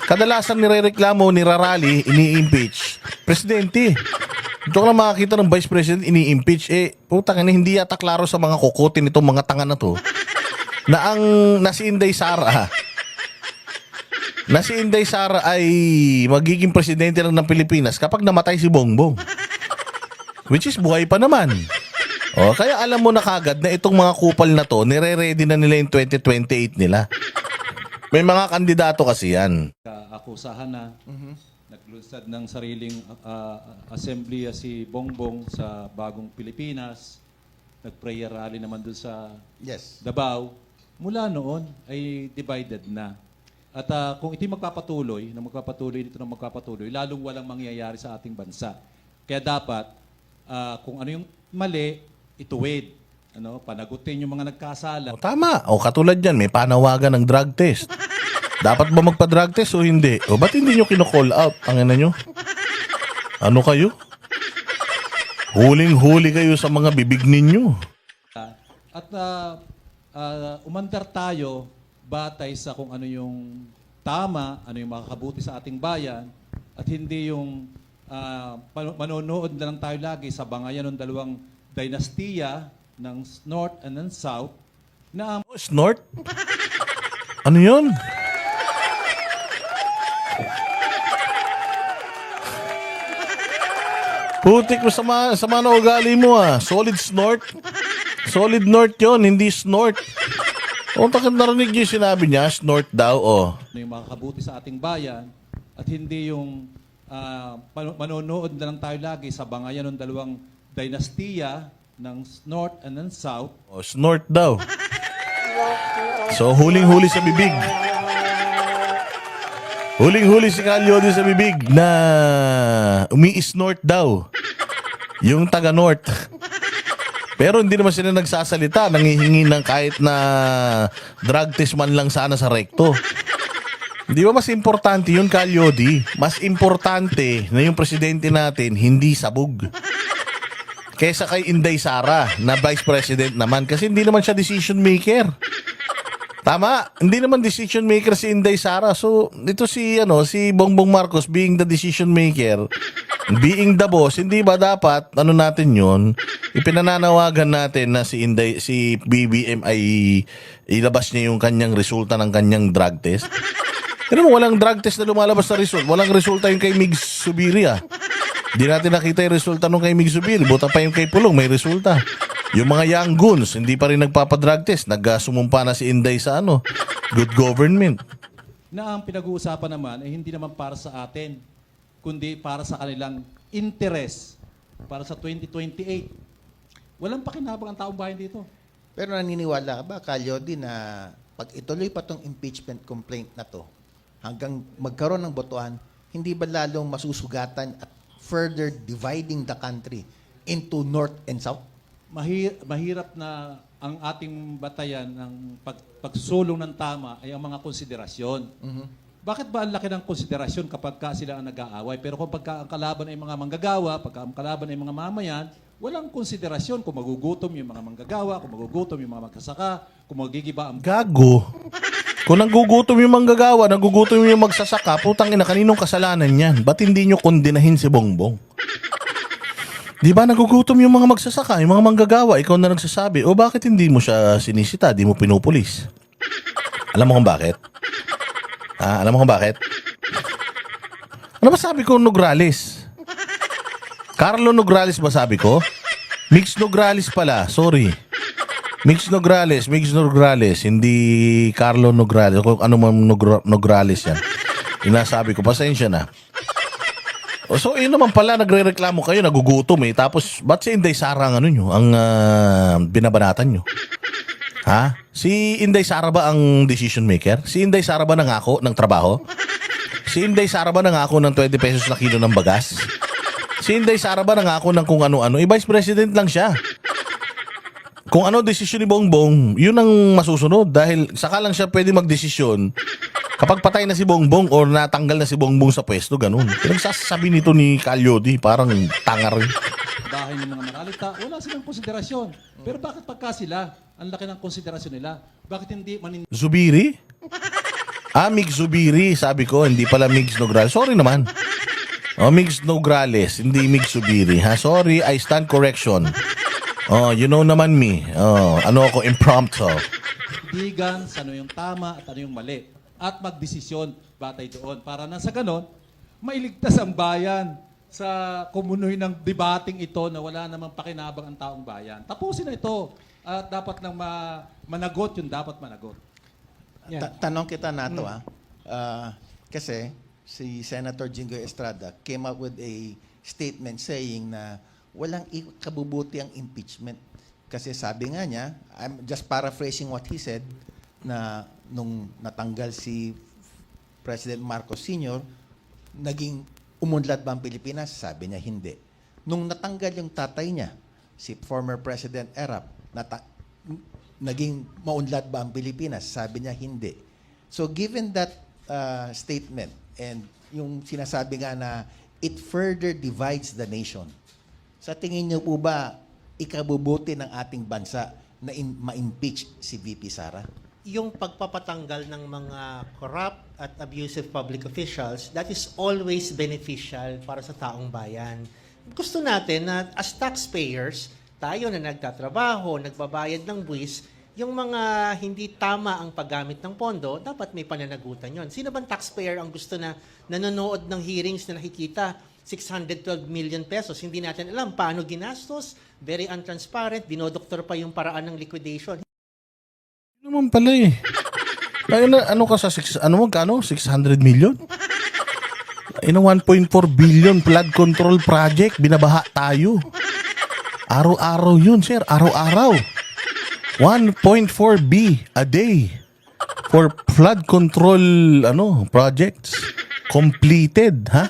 Kadalasan nirereklamo, nirarally, ini-impeach. Presidente. Ito ka lang makakita ng Vice President, ini-impeach. Putang ina, hindi yata klaro sa mga kukotin itong mga tanga na to. Na si Inday Sara ay magiging presidente lang ng Pilipinas kapag namatay si Bongbong. Which is buhay pa naman. Kaya alam mo na kagad na itong mga kupal na to, nire-ready na nila yung 2028 nila. May mga kandidato kasi yan. Akusahan na naglunsad ng sariling assembly si Bongbong sa Bagong Pilipinas. Nag-prayer rally naman doon sa Yes. Davao. Mula noon ay divided na. At kung ito magpapatuloy, lalong walang mangyayari sa ating bansa. Kaya dapat, kung ano yung mali, ituwid. Panagutin yung mga nagkasala. Tama. Katulad yan, may panawagan ng drug test. Dapat ba magpa-drug test o hindi? Ba't hindi nyo kino-call out? Ang ina nyo? Ano kayo? Huling-huli kayo sa mga bibig ninyo. At umandar tayo batay sa kung ano yung tama, ano yung makakabuti sa ating bayan, at hindi yung manonood na lang tayo lagi sa bangayan ng dalawang dinastiya ng North and ng South na Snort? Ano yun? Putik mo sama na ugali mo Solid snort. Solid North yun, hindi snort. Takot narinig yung sinabi niya, snort daw, ano yung makakabuti sa ating bayan, at hindi yung manonood na lang tayo lagi sa bangayan ng dalawang dinastiya ng North and ng South. Snort daw. So, huling-huli sa bibig. Huling-huli si Calyodi sa bibig na umi-snort daw. Yung taga-North. Pero hindi naman sila nagsasalita, nangihingi ng kahit na drug test man lang sana sa rekto. Di ba mas importante yun, Calyodi? Mas importante na yung presidente natin hindi sabog. Kesa kay Inday Sara na vice president naman kasi hindi naman siya decision maker. Tama, hindi naman decision maker si Inday Sara. So, ito si Bongbong Marcos being the decision maker, being the boss, hindi ba dapat natin 'yon? Ipinananawagan natin na si BBM ay ilabas niya yung kanyang resulta ng kanyang drug test. Pero walang drug test na lumalabas na result. Walang resulta yung kay Mig Subiria. Di natin nakita yung resulta nung kay Mig Subiri. Buta pa yung kay Pulong, may resulta. Yung mga young goons, hindi pa rin nagpapadrug test. Nagsumumpa na si Inday sa good government. Na ang pinag-uusapan naman ay hindi naman para sa atin, kundi para sa kanilang interest, para sa 2028. Walang pakinabang ang taong bayan dito. Pero naniniwala ka ba, Calyodi, na pag ituloy pa tong impeachment complaint na to, hanggang magkaroon ng botohan, hindi ba lalong masusugatan at further dividing the country into North and South? Mahirap na ang ating batayan ng pagsulong ng tama ay ang mga konsiderasyon. Bakit ba ang laki ng konsiderasyon kapag sila ang nag-aaway? Pero kung pagka ang kalaban ay mga manggagawa, pagka ang kalaban ay mga mamayan, walang konsiderasyon kung magugutom yung mga manggagawa, kung magugutom yung mga magsasaka, kung magigiba ang... Gago. Kung nagugutom yung manggagawa, nagugutom yung magsasaka, putang ina, kaninong kasalanan yan? Ba't hindi nyo kondinahin si Bongbong? Di ba nagugutom yung mga magsasaka, yung mga manggagawa, ikaw na nagsasabi, bakit hindi mo siya sinisita, di mo pinupulis? Alam mo kung bakit? Alam mo kung bakit? Ano ba sabi ko, Nograles? Carlo Nograles ba sabi ko? Mix Nograles pala, sorry. Mix Nograles, hindi Carlo Nograles. Kung ano man Nograles yan. Inasabi ko, pasensya na. So, yun naman pala, nagre-reklamo kayo, nagugutom Tapos, ba't si Inday Sara ang binabanatan nyo? Ha? Si Inday Sara ba ang decision maker? Si Inday Sara ba nangako ng trabaho? Si Inday Sara ba nangako ng 20 pesos na kilo ng bagas? Si Inday Sara ba nangako ng kung ano-ano? Vice President lang siya. Kung ano desisyon ni Bongbong, yun ang masusunod. Dahil saka lang siya pwede magdesisyon kapag patay na si Bongbong or natanggal na si Bongbong sa pwesto, ganun. Pinagsasabi nito ni Calyodi, parang tanga rin. bahay ng mga maralita, wala silang konsiderasyon. Pero bakit pagka sila Ang laki ng konsiderasyon nila. Bakit hindi Zubiri? Migs Zubiri, sabi ko, hindi pala Migs Nograles. Sorry naman. Migs Nograles, hindi Migs Zubiri. Ha? Sorry, I stand correction. You know naman me. Ano ako, impromptu. manindigan sa ano yung tama at ano yung mali. At magdesisyon batay doon. Para na sa ganon, mailigtas ang bayan sa kumunoy ng debating ito na wala namang pakinabang ang taong bayan. Tapusin na ito. At dapat lang managot yung dapat managot. Yeah. Tanong kita na to, kasi si Senator Jingoy Estrada came out with a statement saying na walang kabubuti ang impeachment. Kasi sabi nga niya, I'm just paraphrasing what he said, na nung natanggal si President Marcos Sr., naging umunlad ba ang Pilipinas? Sabi niya, hindi. Nung natanggal yung tatay niya, si former President Erap, naging maunlad ba ang Pilipinas? Sabi niya, hindi. So given that statement and yung sinasabi nga na it further divides the nation, sa tingin niyo po ba ikabubuti ng ating bansa na ma-impeach si VP Sara? Yung pagpapatanggal ng mga corrupt at abusive public officials, that is always beneficial para sa taong bayan. Gusto natin na as taxpayers, tayo na nagtatrabaho, nagbabayad ng buwis, yung mga hindi tama ang paggamit ng pondo, dapat may pananagutan yon. Sino bang taxpayer ang gusto na nanonood ng hearings na nakikita 612 million pesos? Hindi natin alam paano ginastos, very untransparent, dinodoktor pa yung paraan ng liquidation. Naman pala eh. Ano ka sa 600 million? 1.4 billion flood control project, binabaha tayo. Araw-araw yun, sir. Araw-araw. 1.4 B a day for flood control projects. Completed, ha?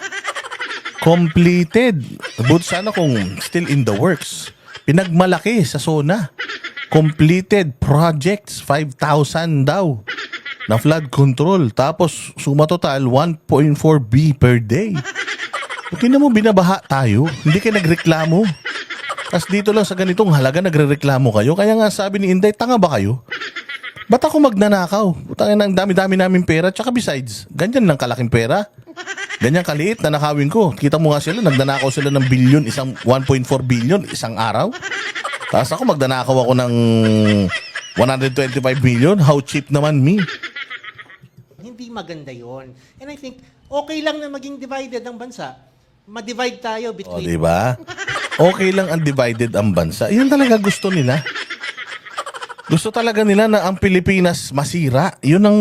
Completed. But sana kung still in the works. Pinagmalaki sa SONA. Completed projects, 5,000 daw na flood control. Tapos, suma total, 1.4 B per day. Hindi na mo binabaha tayo. Hindi kayo nagreklamo. Tapos dito lang sa ganitong halaga, nagre-reklamo kayo. Kaya nga sabi ni Inday, tanga ba kayo? Ba't ako magnanakaw? Putangin na, ang dami-dami namin pera. Tsaka besides, ganyan lang kalaking pera. Ganyan kaliit na nakawin ko. Kita mo nga sila, nagnanakaw sila ng billion, 1.4 billion, isang araw. Tapos ako, magnanakaw ako ng 125 million. How cheap naman me? Hindi maganda yon. And I think, okay lang na maging divided ang bansa. Ma-divide tayo O, between... diba? Okay lang ang divided ang bansa. Yan talaga gusto nila. Gusto talaga nila na ang Pilipinas masira. Yun ang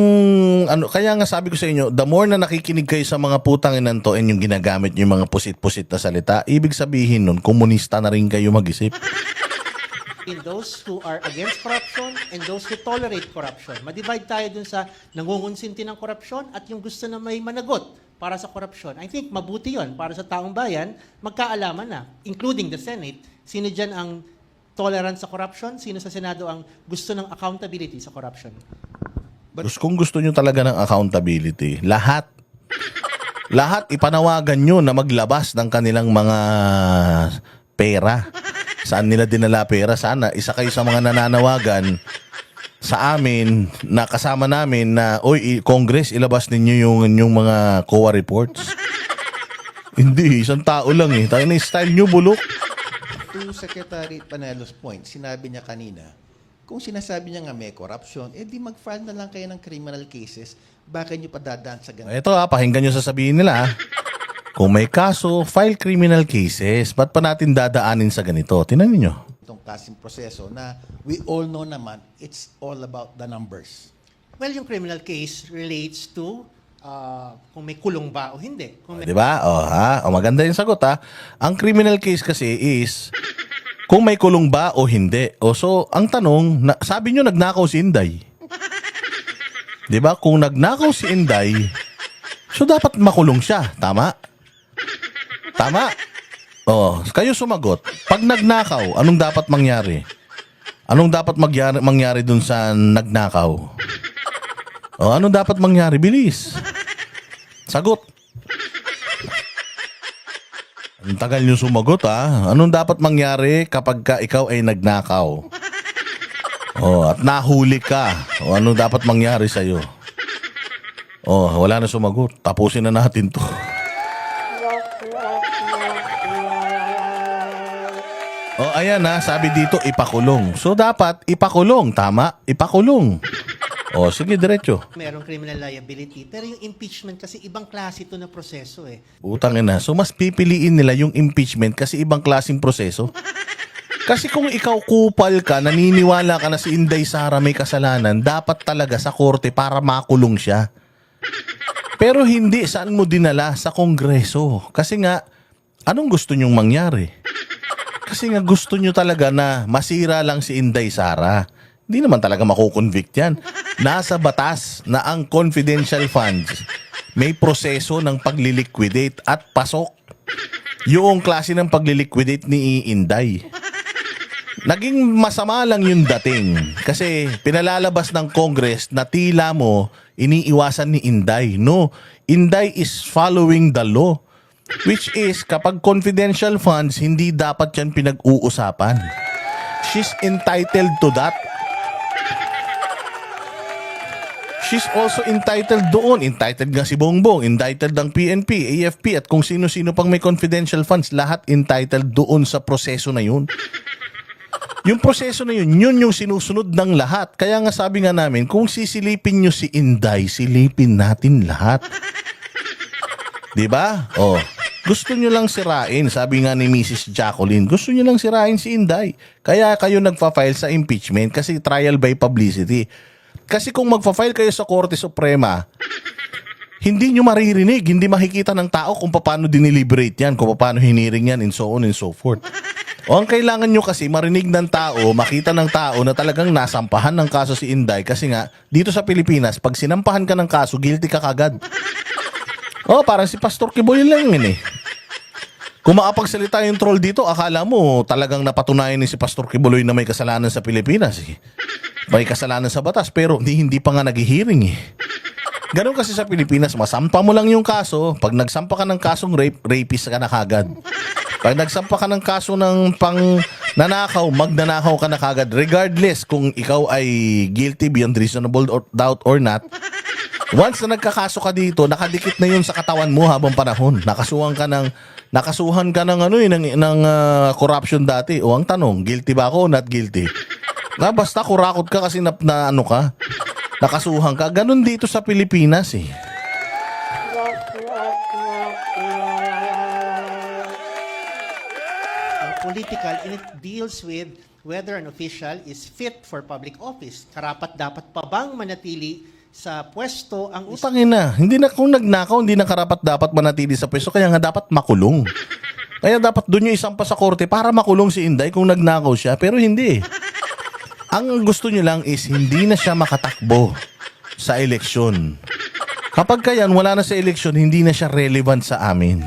kaya nga sabi ko sa inyo, the more na nakikinig kayo sa mga putanginan to and yung ginagamit yung mga pusit-pusit na salita, ibig sabihin nun, komunista na rin kayo mag-isip. in those who are against corruption and those who tolerate corruption. Ma-divide tayo dun sa nangungunsinti ng korupsyon at yung gusto na may managot para sa korupsyon. I think mabuti yon para sa taong bayan, magkaalaman na, including the Senate, sino dyan ang tolerant sa corruption, sino sa Senado ang gusto ng accountability sa corruption. Kung gusto nyo talaga ng accountability, lahat ipanawagan nyo na maglabas ng kanilang mga pera. Saan nila dinala pera? Sana isa kayo sa mga nananawagan sa amin na kasama namin na, oy, Congress, ilabas ninyo yung inyong mga COA reports. Hindi, isang tao lang eh. Tayo na style nyo, bulok. To Secretary Panelo's point, sinabi niya kanina, kung sinasabi niya nga may corruption, di mag-file na lang kayo ng criminal cases. Bakit niyo pa dadaan sa ganun? Ito pakinggan nyo sasabihin nila. Kung may kaso, file criminal cases. Ba't pa natin dadaanin sa ganito? Tinan niyo. Itong kasing proseso na we all know naman, it's all about the numbers. Well, yung criminal case relates to kung may kulong ba o hindi. Kung may Di ba? Maganda yung sagot ha. Ang criminal case kasi is kung may kulong ba o hindi. So, ang tanong, sabi nyo nagnakaw si Inday. Di ba? Kung nagnakaw si Inday, so dapat makulong siya. Tama? Tama? Kayo sumagot. Pag nagnakaw, anong dapat mangyari? Anong dapat mangyari dun sa nagnakaw? Anong dapat mangyari? Bilis. Sagot. Ang tagal nyo sumagot ha. Anong dapat mangyari kapag ikaw ay nagnakaw? Oh, at nahuli ka. O ano dapat mangyari sa'yo? Oh, wala na sumagot. Tapusin na natin to. Oh, ayan na, sabi dito ipakulong. So dapat ipakulong, tama? Ipakulong. Oh, sige diretso. Merong criminal liability. Pero yung impeachment kasi ibang klase ito na proseso eh. Utang na. So mas pipiliin nila yung impeachment kasi ibang klaseng proseso. Kasi kung ikaw kupal ka, naniniwala ka na si Inday Sara may kasalanan, dapat talaga sa korte para makulong siya. Pero hindi, saan mo dinala? Sa Kongreso. Kasi nga, anong gusto nyong mangyari? Kasi nga gusto nyo talaga na masira lang si Inday Sara. Hindi naman talaga makukonvict yan. Nasa batas na ang confidential funds may proseso ng pagliliquidate at pasok. Yung klase ng pagliliquidate ni Inday. Naging masama lang yung dating kasi pinalalabas ng Congress na tila mo iniiwasan ni Inday. No, Inday is following the law. Which is, kapag confidential funds, hindi dapat yan pinag-uusapan. She's entitled to that. She's also entitled doon. Entitled nga si Bongbong, entitled ang PNP, AFP, at kung sino-sino pang may confidential funds, lahat entitled doon sa proseso na yun. Yung proseso na yun, yun yung sinusunod ng lahat. Kaya nga sabi nga namin, kung sisilipin nyo si Inday, silipin natin lahat. Diba? Oh, gusto nyo lang sirain, sabi nga ni Mrs. Jacqueline, gusto nyo lang sirain si Inday. Kaya kayo nagfa-file sa impeachment kasi trial by publicity. Kasi kung magfa-file kayo sa Korte Suprema, hindi nyo maririnig, hindi makikita ng tao kung paano diniliberate yan, kung paano hiniring yan, and so on and so forth. O ang kailangan nyo kasi marinig ng tao, makita ng tao na talagang nasampahan ng kaso si Inday kasi nga, dito sa Pilipinas, pag sinampahan ka ng kaso, guilty ka kagad. Oh, parang si Pastor Kiboy lang yun eh. Kung makapagsalita yung troll dito, akala mo talagang napatunayan ni si Pastor Kibuloy na may kasalanan sa Pilipinas eh. May kasalanan sa batas pero hindi pa nga naghihiring eh. Ganun kasi sa Pilipinas, masampa mo lang yung kaso. Pag nagsampa ka ng kasong rape, rapist ka na kagad. Pag nagsampa ka ng kaso ng pang nanakaw, magnanakaw ka na kagad. Regardless kung ikaw ay guilty beyond reasonable doubt or not, once na nagkakaso ka dito, nakadikit na yun sa katawan mo habang panahon. Nakasuhan ka ng corruption dati. O ang tanong, guilty ba ako o not guilty? Na basta kurakot ka kasi nakasuhan ka. Ganun dito sa Pilipinas eh. Political, and it deals with whether an official is fit for public office. Karapat dapat pa bang manatili sa pwesto ang Utangin na. Kung nagnakaw, hindi na karapat dapat manatili sa pwesto. Kaya nga dapat makulong. Kaya dapat doon yung isampa sa korte para makulong si Inday kung nagnakaw siya. Pero hindi. Ang gusto nyo lang is hindi na siya makatakbo sa eleksyon. Kapag kayan, wala na sa eleksyon, hindi na siya relevant sa amin.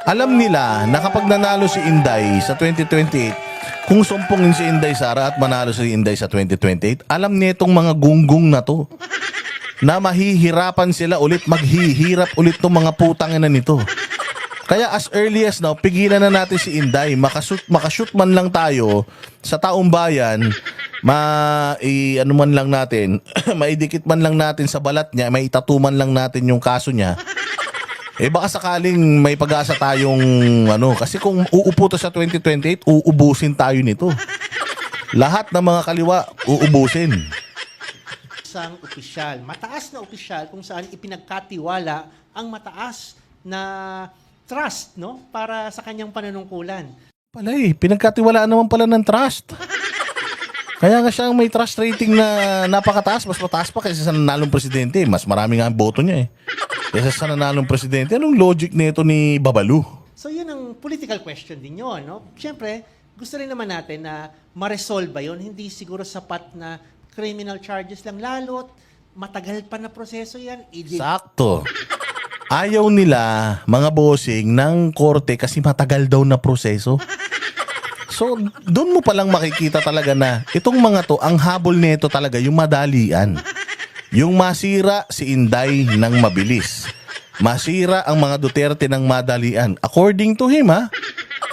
Alam nila na kapag nanalo si Inday sa 2028, kung sumpungin si Inday Sara at manalo si Inday sa 2028, alam nitong mga gunggong na to na mahihirapan sila ulit, maghihirap ulit tong mga putangin na nito. Kaya as early as now, pigilan na natin si Inday, makashoot man lang tayo sa taong bayan, man lang natin, maidikit man lang natin sa balat niya, maitatuman lang natin yung kaso niya. Baka sakaling may pag-asa tayong kasi kung uupo to sa 2028, uubusin tayo nito. Lahat ng mga kaliwa, uubusin. isang opisyal, mataas na opisyal kung saan ipinagkatiwala ang mataas na trust, no, para sa kanyang panunungkulan. Pinagkatiwalaan naman pala ng trust. Kaya nga siyang may trust rating na napakataas, mas mataas pa kaysa sa nanalong presidente. Mas marami nga ang boto niya eh. Kaysa sa nanalong presidente. Anong logic nito ni Babalu? So yun ang political question din yun, no? Siyempre, gusto rin naman natin na ma-resolve ba yun. Hindi siguro sapat na criminal charges lang, lalo't matagal pa na proseso yan. Sakto. Ayaw nila, mga bossing, ng korte kasi matagal daw na proseso. So, doon mo palang makikita talaga na itong mga to, ang habol nito talaga yung madalian. Yung masira si Inday ng mabilis. Masira ang mga Duterte ng madalian. According to him,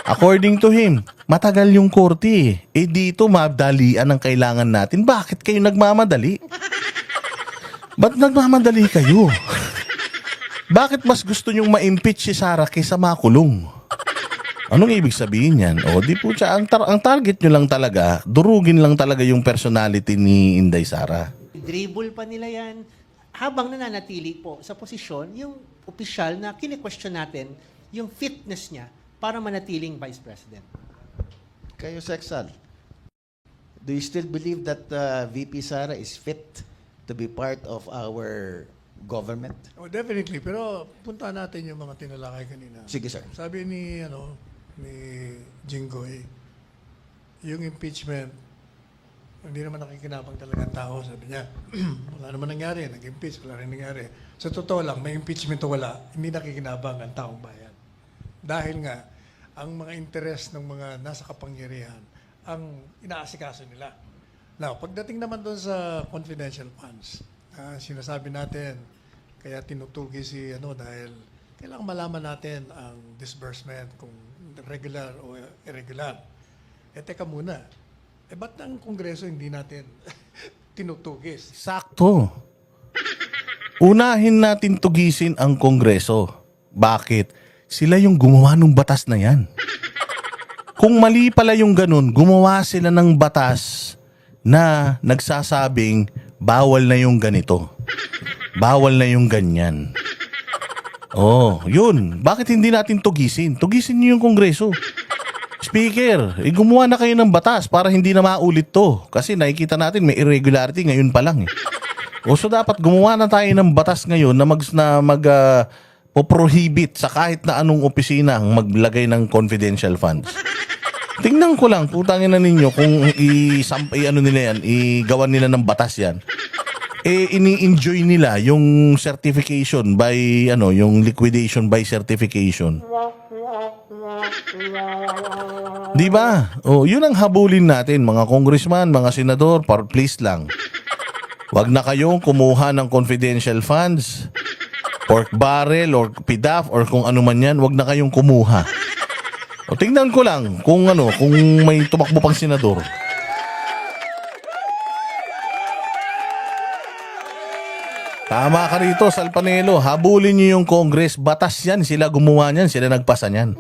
According to him, matagal yung korte eh. Eh dito, madalian ang kailangan natin. Bakit kayo nagmamadali? Ba't nagmamadali kayo? Bakit mas gusto nyong ma-impeach si Sara kaysa makulong? Anong ibig sabihin yan? O di po siya, ang target nyo lang talaga, durugin lang talaga yung personality ni Inday Sara. Dribble pa nila yan habang nananatili po sa posisyon yung opisyal na kine-question natin yung fitness niya para manatiling Vice President. Kayo, Sexal, do you still believe that VP Sara is fit to be part of our government? Oh, definitely. Pero puntahan natin yung mga tinalakay kanina. Sige, sir. Sabi ni Jinggoy, yung impeachment, hindi naman nakikinabang talaga ang tao, sabi niya. Wala naman nangyari, nag-impeach, wala rin nangyari. Sa totoo lang, may impeachment o wala, hindi nakikinabang ang taong bayan. Dahil nga, ang mga interes ng mga nasa kapangyarihan, ang inaasikaso nila. Now, pagdating naman doon sa confidential funds, sinasabi natin, kaya tinutugi si dahil kailangan malaman natin ang disbursement kung regular o irregular. Teka muna, ba't ang Kongreso hindi natin tinutugis? Sakto. Unahin natin tugisin ang Kongreso. Bakit? Sila yung gumawa ng batas na yan. Kung mali pala yung ganun, gumawa sila ng batas na nagsasabing bawal na yung ganito. Bawal na yung ganyan. Oh, yun. Bakit hindi natin tugisin? Tugisin niyo yung Kongreso. Speaker, gumawa na kayo ng batas para hindi na maulit to. Kasi nakikita natin may irregularity ngayon pa lang eh. O so dapat gumawa na tayo ng batas ngayon na prohibit sa kahit na anong opisina ang maglagay ng confidential funds. Tingnan ko lang, putangin na ninyo kung igawan nila ng batas yan. Ini-enjoy nila yung certification by, yung liquidation by certification. Di ba? Oh, yun ang habulin natin, mga congressman, mga senador, please lang. Wag na kayong kumuha ng confidential funds, pork barrel, or PDAF, or kung ano man yan, wag na kayong kumuha. O tingnan ko lang kung may tumakbo pang senador. Tama ka rito, Salpanelo. Habulin niyo yung Congress. Batas yan. Sila gumawa niyan. Sila nagpasa niyan.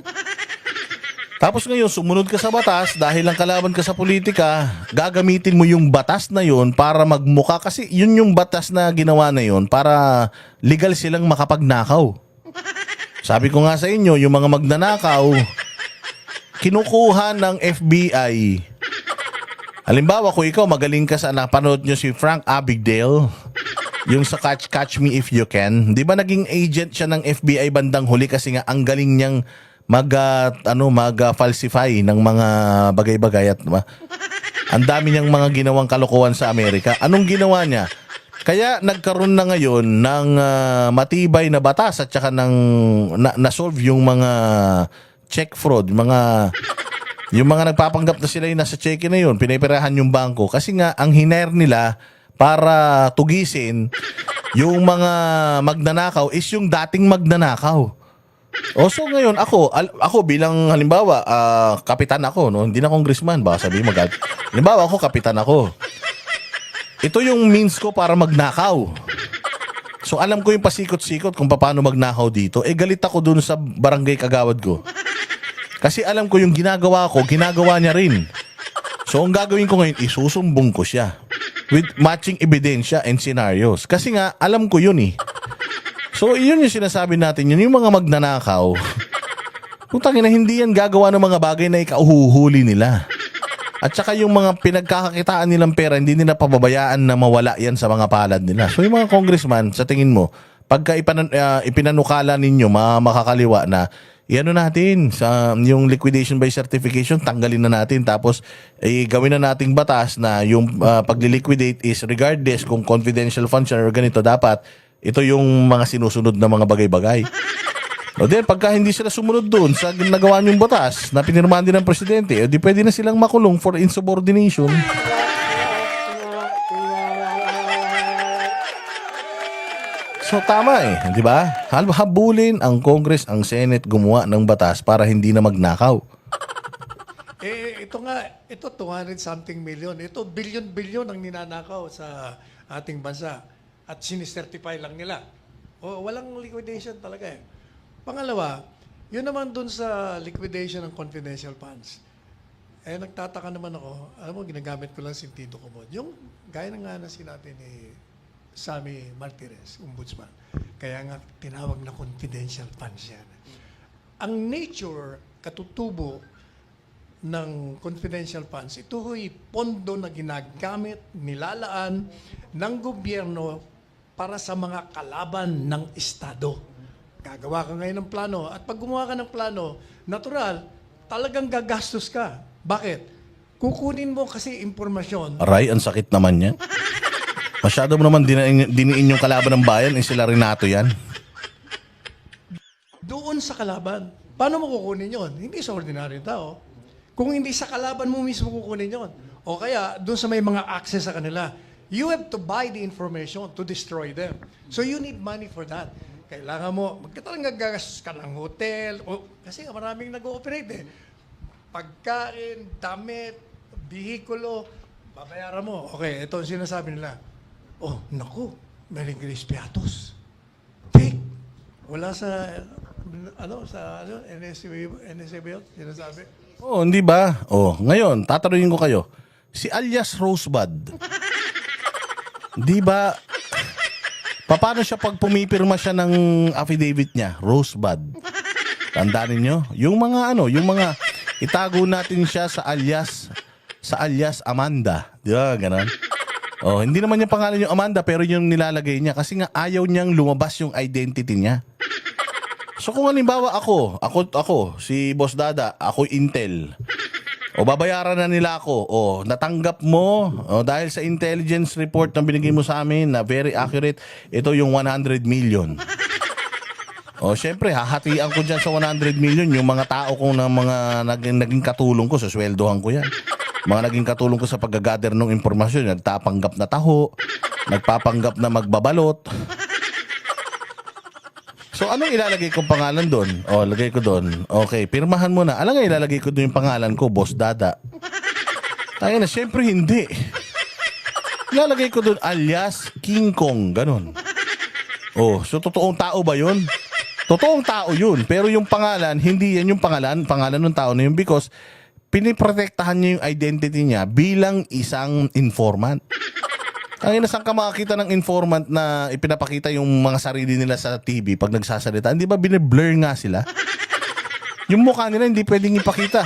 Tapos ngayon, sumunod ka sa batas dahil lang kalaban ka sa politika, gagamitin mo yung batas na yun para magmuka. Kasi yun yung batas na ginawa na yun para legal silang makapagnakaw. Sabi ko nga sa inyo, yung mga magnanakaw, kinukuha ng FBI. Halimbawa, kung ikaw magaling ka sa napanood nyo si Frank Abagnale, yung sa Catch Me If You Can, di ba naging agent siya ng FBI bandang huli kasi nga ang galing niyang mag-falsify ng mga bagay-bagay at ang dami niyang mga ginawang kalokohan sa Amerika. Anong ginawa niya? Kaya nagkaroon na ngayon ng matibay na batas at saka na-solve yung mga check fraud, yung mga nagpapanggap na sila yung nasa cheque na yun, pinipirahan yung bangko. Kasi nga, ang hiner nila para tugisin yung mga magnanakaw is yung dating magnanakaw. O so ngayon, ako bilang halimbawa, kapitan ako, no? Hindi na congressman, baka sabihin halimbawa ako, kapitan ako. Ito yung means ko para magnakaw. So alam ko yung pasikot-sikot kung paano magnakaw dito. Galit ako dun sa barangay kagawad ko. Kasi alam ko yung ginagawa ko, ginagawa niya rin. So ang gagawin ko ngayon, isusumbong ko siya with matching ebidensya and scenarios. Kasi nga, alam ko yun eh. So yun yung sinasabi natin, yun yung mga magnanakaw. Putangin na hindi yan gagawa ng mga bagay na ikauhuhuli nila. At saka yung mga pinagkakakitaan nilang pera, hindi nila pababayaan na mawala yan sa mga palad nila. So yung mga congressman, sa tingin mo, pagka ipinanukala ninyo, makakaliwa na, natin sa yung liquidation by certification, tanggalin na natin. Tapos, gawin na nating batas na yung pag-liquidate is regardless kung confidential funds or ganito, dapat ito yung mga sinusunod na mga bagay-bagay. O then, pagka hindi sila sumunod doon sa nagawa yung batas na pinirmahan din ng presidente, di pwede na silang makulong for insubordination. So tama di ba? Habulin ang Congress, ang Senate gumawa ng batas para hindi na magnakaw. ito 200 something million. Ito billion ang ninanakaw sa ating bansa. At sinicertify lang nila. O, walang liquidation talaga eh. Pangalawa, yun naman dun sa liquidation ng confidential funds. Eh, nagtataka naman ako, alam mo, ginagamit ko lang sentido ko mo. Yung gaya na nga na sinabi ni Sammy Martirez, ombudsman. Kaya nga tinawag na confidential funds yan. Ang nature, katutubo ng confidential funds, ito ho'y pondo na ginagamit, nilalaan ng gobyerno para sa mga kalaban ng Estado. Gagawa ka ngayon ng plano, at pag gumawa ka ng plano, natural, talagang gagastos ka. Bakit? Kukunin mo kasi impormasyon. Aray, ang sakit naman yan. Masyado mo naman diniin yung kalaban ng bayan, sila Renato yan. Doon sa kalaban. Paano mo kukunin yon? Hindi sa ordinary tao. Kung hindi sa kalaban mo mismo kukunin yon. O kaya, doon sa may mga access sa kanila. You have to buy the information to destroy them. So you need money for that. Kailangan mo, magkatalang gagastos ka ng hotel. Kasi maraming nag-ooperate eh. Pagkain, damit, bihikulo, babayaran mo. Okay, ito ang sinasabi nila. Oh, naku, Mary Grace Piatos. Fake. Wala sa NSA ba yun? Sinasabi? Oh, hindi ba? Oh, ngayon, tatanungin ko kayo. Si alias Rosebud. Di ba? Paano siya pag pumipirma siya ng affidavit niya? Rosebud. Tandaan niyo, yung mga itago natin siya sa alias Amanda. Di ba? Ganon. Oh, hindi naman yung pangalan yung Amanda pero yung nilalagay niya kasi nga ayaw niyang lumabas yung identity niya. So kung halimbawa ako, si Boss Dada, ako Intel. O babayaran na nila ako. O natanggap mo dahil sa intelligence report na binigay mo sa amin na very accurate, ito yung 100 million. O syempre, hahatian ko dyan sa 100 million yung mga tao kong na mga naging katulong ko, susweldohan ko yan. Mga naging katulong ko sa pag-gather ng impormasyon, nagtapanggap na taho, nagpapanggap na magbabalot. So, anong ilalagay kong pangalan doon? O, lagay ko doon. Okay, pirmahan mo na. Alam nga, ilalagay ko doon yung pangalan ko, Boss Dada. Tayo na, syempre hindi. Ilalagay ko doon alias King Kong, ganun. Oh, so totoong tao ba yun? Totoong tao yun. Pero yung pangalan, hindi yan yung pangalan ng tao na yun because piniprotektahan niya yung identity niya bilang isang informant. Ang saan ka makakita ng informant na ipinapakita yung mga sarili nila sa TV pag nagsasalita? Hindi ba bine-blur nga sila? Yung mukha nila hindi pwedeng ipakita.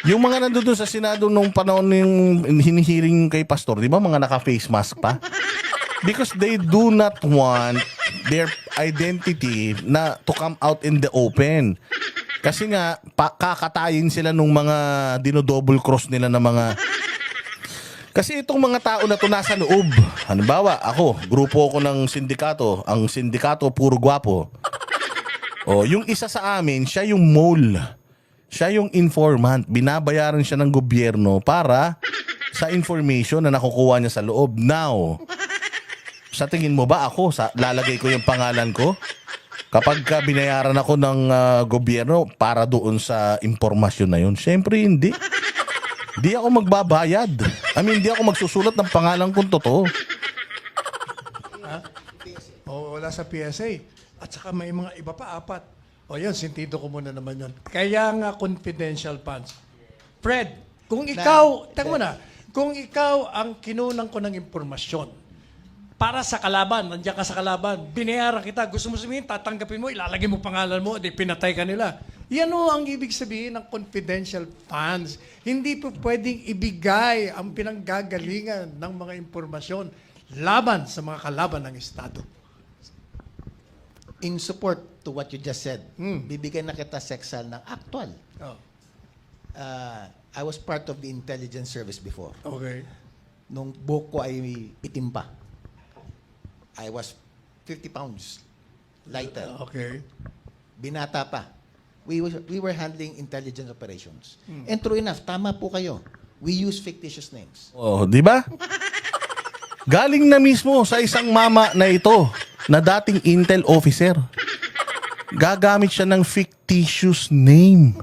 Yung mga nandun sa Senado nung panahon yung hinihiring kay Pastor, di ba mga naka-face mask pa? Because they do not want their identity na to come out in the open. Kasi nga, kakatayin sila nung mga dino-double cross nila na mga... Kasi itong mga tao na to nasa loob. Halimbawa, ako, grupo ko ng sindikato. Ang sindikato, puro gwapo. O, yung isa sa amin, siya yung mole. Siya yung informant. Binabayaran siya ng gobyerno para sa information na nakukuha niya sa loob. Now, sa tingin mo ba ako, lalagay ko yung pangalan ko? Kapag binayaran ako ng gobyerno para doon sa impormasyon na yun? Siyempre, hindi. Di ako magbabayad. Di ako magsusulat ng pangalan kong totoo. O wala sa PSA. At saka may mga iba pa, 4. O yun, sentido ko muna naman yun. Kaya nga confidential funds. Fred, kung ikaw, kung ikaw ang kinunang ko ng impormasyon para sa kalaban, nandiyan ka sa kalaban, binayaran kita, gusto mo sabihin, tatanggapin mo, ilalagay mo pangalan mo, di pinatay ka nila. Yan o ang ibig sabihin ng confidential funds. Hindi po pwedeng ibigay ang pinanggagalingan ng mga impormasyon laban sa mga kalaban ng Estado. In support to what you just said, bibigyan na kita seksal ng actual. Oh, I was part of the intelligence service before. okay. Nung buhok ko ay itim pa. I was 50 pounds lighter. Okay. Binata pa. We were handling intelligence operations. And true enough, tama po kayo. We use fictitious names. Oh, di ba? Galing na mismo sa isang mama na ito na dating Intel officer. Gagamit siya ng fictitious name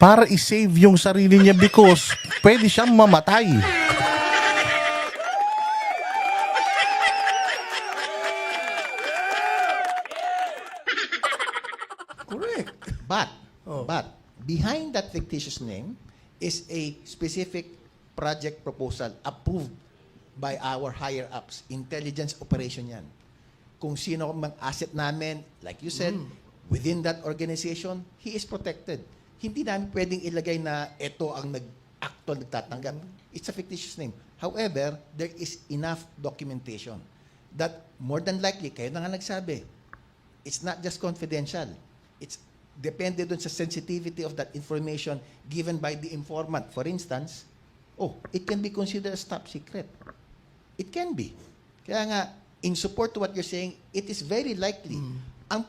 para i-save yung sarili niya because pwede siyang mamatay. Correct. But behind that fictitious name is a specific project proposal approved by our higher ups. Intelligence operation yan. Kung sino mang asset namin, like you said, within that organization, he is protected. Hindi namin pwedeng ilagay na ito ang actual nagtatanggap. It's a fictitious name. However, there is enough documentation that more than likely, kayo na nga nagsabi, it's not just confidential. It's depende dun sa sensitivity of that information given by the informant. For instance, it can be considered as top secret. It can be. Kaya nga, in support to what you're saying, it is very likely. Ang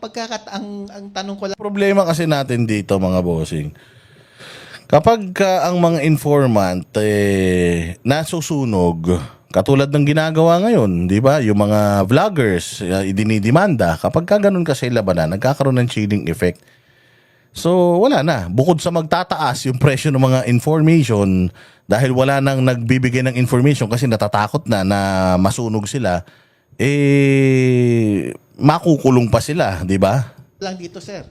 tanong ko lang, Problema kasi natin dito, mga bossing, kapag ang mga informant nasusunog, katulad ng ginagawa ngayon, di ba? Yung mga vloggers, idinidimanda, kapag ganun kasi labanan, nagkakaroon ng chilling effect. So, wala na. Bukod sa magtataas yung presyo ng mga information dahil wala nang nagbibigay ng information kasi natatakot na masunog sila, makukulong pa sila, di ba? lang dito, sir.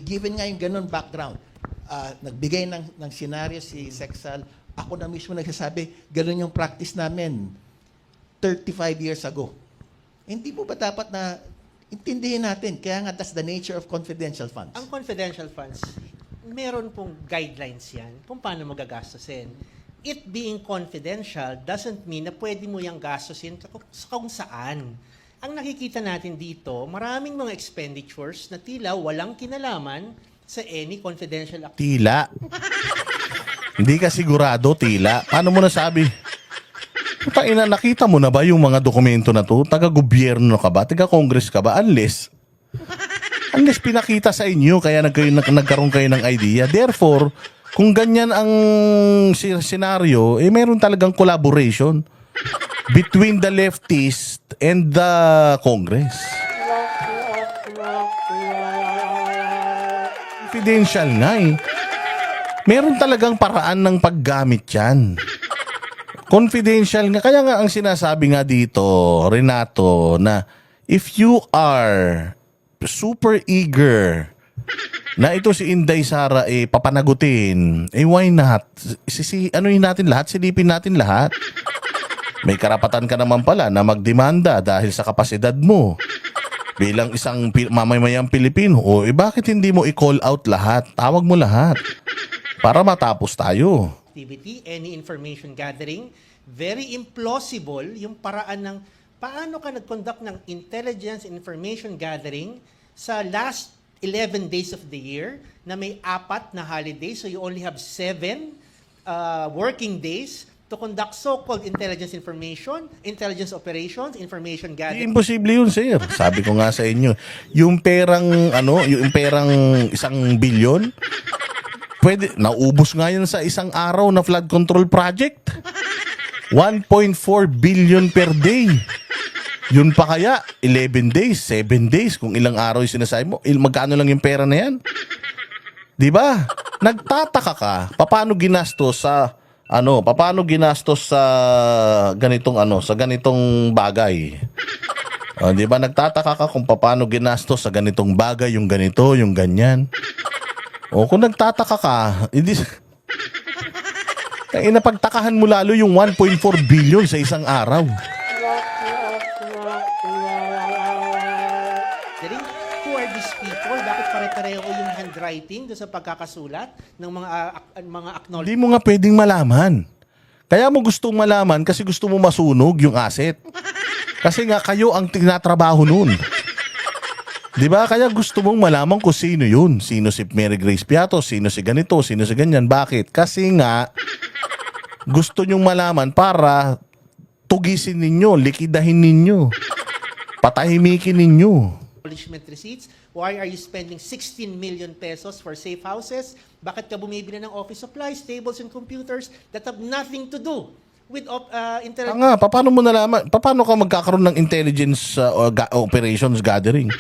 Given nga yung ganun background, nagbigay ng senaryo si Sexal, ako na mismo nagsasabi, ganun yung practice namin 35 years ago. Hindi mo ba dapat na intindihin natin? Kaya nga, that's the nature of confidential funds. Ang confidential funds, meron pong guidelines yan kung paano mo gagastusin. It being confidential doesn't mean na pwede mo yung gastusin kung saan. Ang nakikita natin dito, maraming mga expenditures na tila walang kinalaman sa any confidential activity. Tila. Hindi ka sigurado, tila. Paano mo nasabi? Ina, nakita mo na ba yung mga dokumento na to? Taga-gobyerno ka ba? Taga-congress ka ba? Unless pinakita sa inyo, kaya nagkaroon kayo ng idea. Therefore, kung ganyan ang senaryo, meron talagang collaboration between the leftist and the Congress. Confidential nga eh. Meron talagang paraan ng paggamit yan. Confidential nga. Kaya nga ang sinasabi nga dito, Renato, na if you are super eager na ito si Inday Sara papanagutin, why not? Anuhin natin lahat, silipin natin lahat. May karapatan ka naman pala na magdemanda dahil sa kapasidad mo. Bilang isang mamamayang Pilipino, bakit hindi mo i-call out lahat? Tawag mo lahat para matapos tayo. Activity, any information gathering, very implausible yung paraan ng paano ka nag-conduct ng intelligence information gathering sa last 11 days of the year na may 4 na holidays, so you only have 7 working days to conduct so-called intelligence information, intelligence operations, information gathering. Imposible yun, sir. Sabi ko nga sa inyo, yung perang 1 billion, pwede, naubos nga yan sa isang araw na flood control project. 1.4 billion per day. Yun pa kaya, 11 days, 7 days, kung ilang araw yung sinasabi mo, magkano lang yung pera na yan? Di ba? Nagtataka ka, paano ginastos sa ganitong bagay. Di ba nagtataka ka kung paano ginastos sa ganitong bagay, yung ganito, yung ganyan. Kung nagtataka ka, hindi napagtakahan mo lalo yung 1.4 billion sa isang araw. Who are these people? Bakit pare-pareho yung handwriting doon sa pagkakasulat ng mga acknowledgement? Hindi mo nga pwedeng malaman. Kaya mo gustong malaman kasi gusto mo masunog yung asset. Kasi nga kayo ang tinatrabaho nun. Di ba? Kaya gusto mong malaman kung sino yun. Sino si Mary Grace Piato, sino si ganito, sino si ganyan. Bakit? Kasi nga gusto nyong malaman para tugisin ninyo, likidahin ninyo, patahimikin ninyo. Acknowledgement receipts. Why are you spending 16 million pesos for safe houses? Bakit ka bumibili ng office supplies, tables, and computers that have nothing to do with intelligence? Nga, paano mo nalaman? Paano ka magkakaroon ng intelligence operations gathering?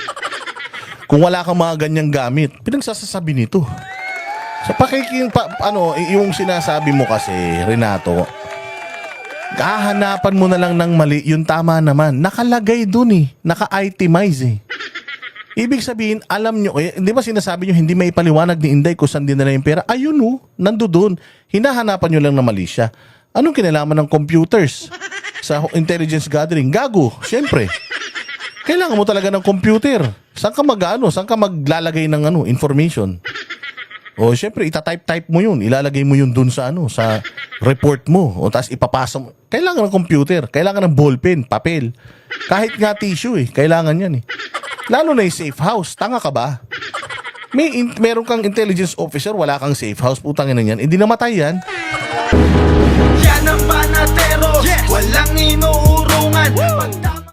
Kung wala kang mga ganyang gamit, pinagsasasabi nito. Sa yung sinasabi mo kasi, Renato, hahanapan mo na lang ng mali, yung tama naman. Nakalagay dun eh. Naka-itemize eh. Ibig sabihin, alam nyo, di ba sinasabi nyo, hindi may paliwanag ni Inday kung saan dinala yung pera? Ayun oh, nandoon. Hinahanapan nyo lang na mali siya. Anong kinalaman ng computers sa intelligence gathering? Gago, syempre. Kailangan mo talaga ng computer. Saan ka saan ka maglalagay ng information? O syempre, itatype mo yun. Ilalagay mo yun dun sa sa report mo. O tapos ipapasa mo. Kailangan ng computer. Kailangan ng ballpen, papel. Kahit nga tissue kailangan yan Lalo na yung safe house. Tanga ka ba? Meron kang intelligence officer, wala kang safe house. Putang ina yan. Hindi namatay yan. Yan ang banatero, walang inuurungan.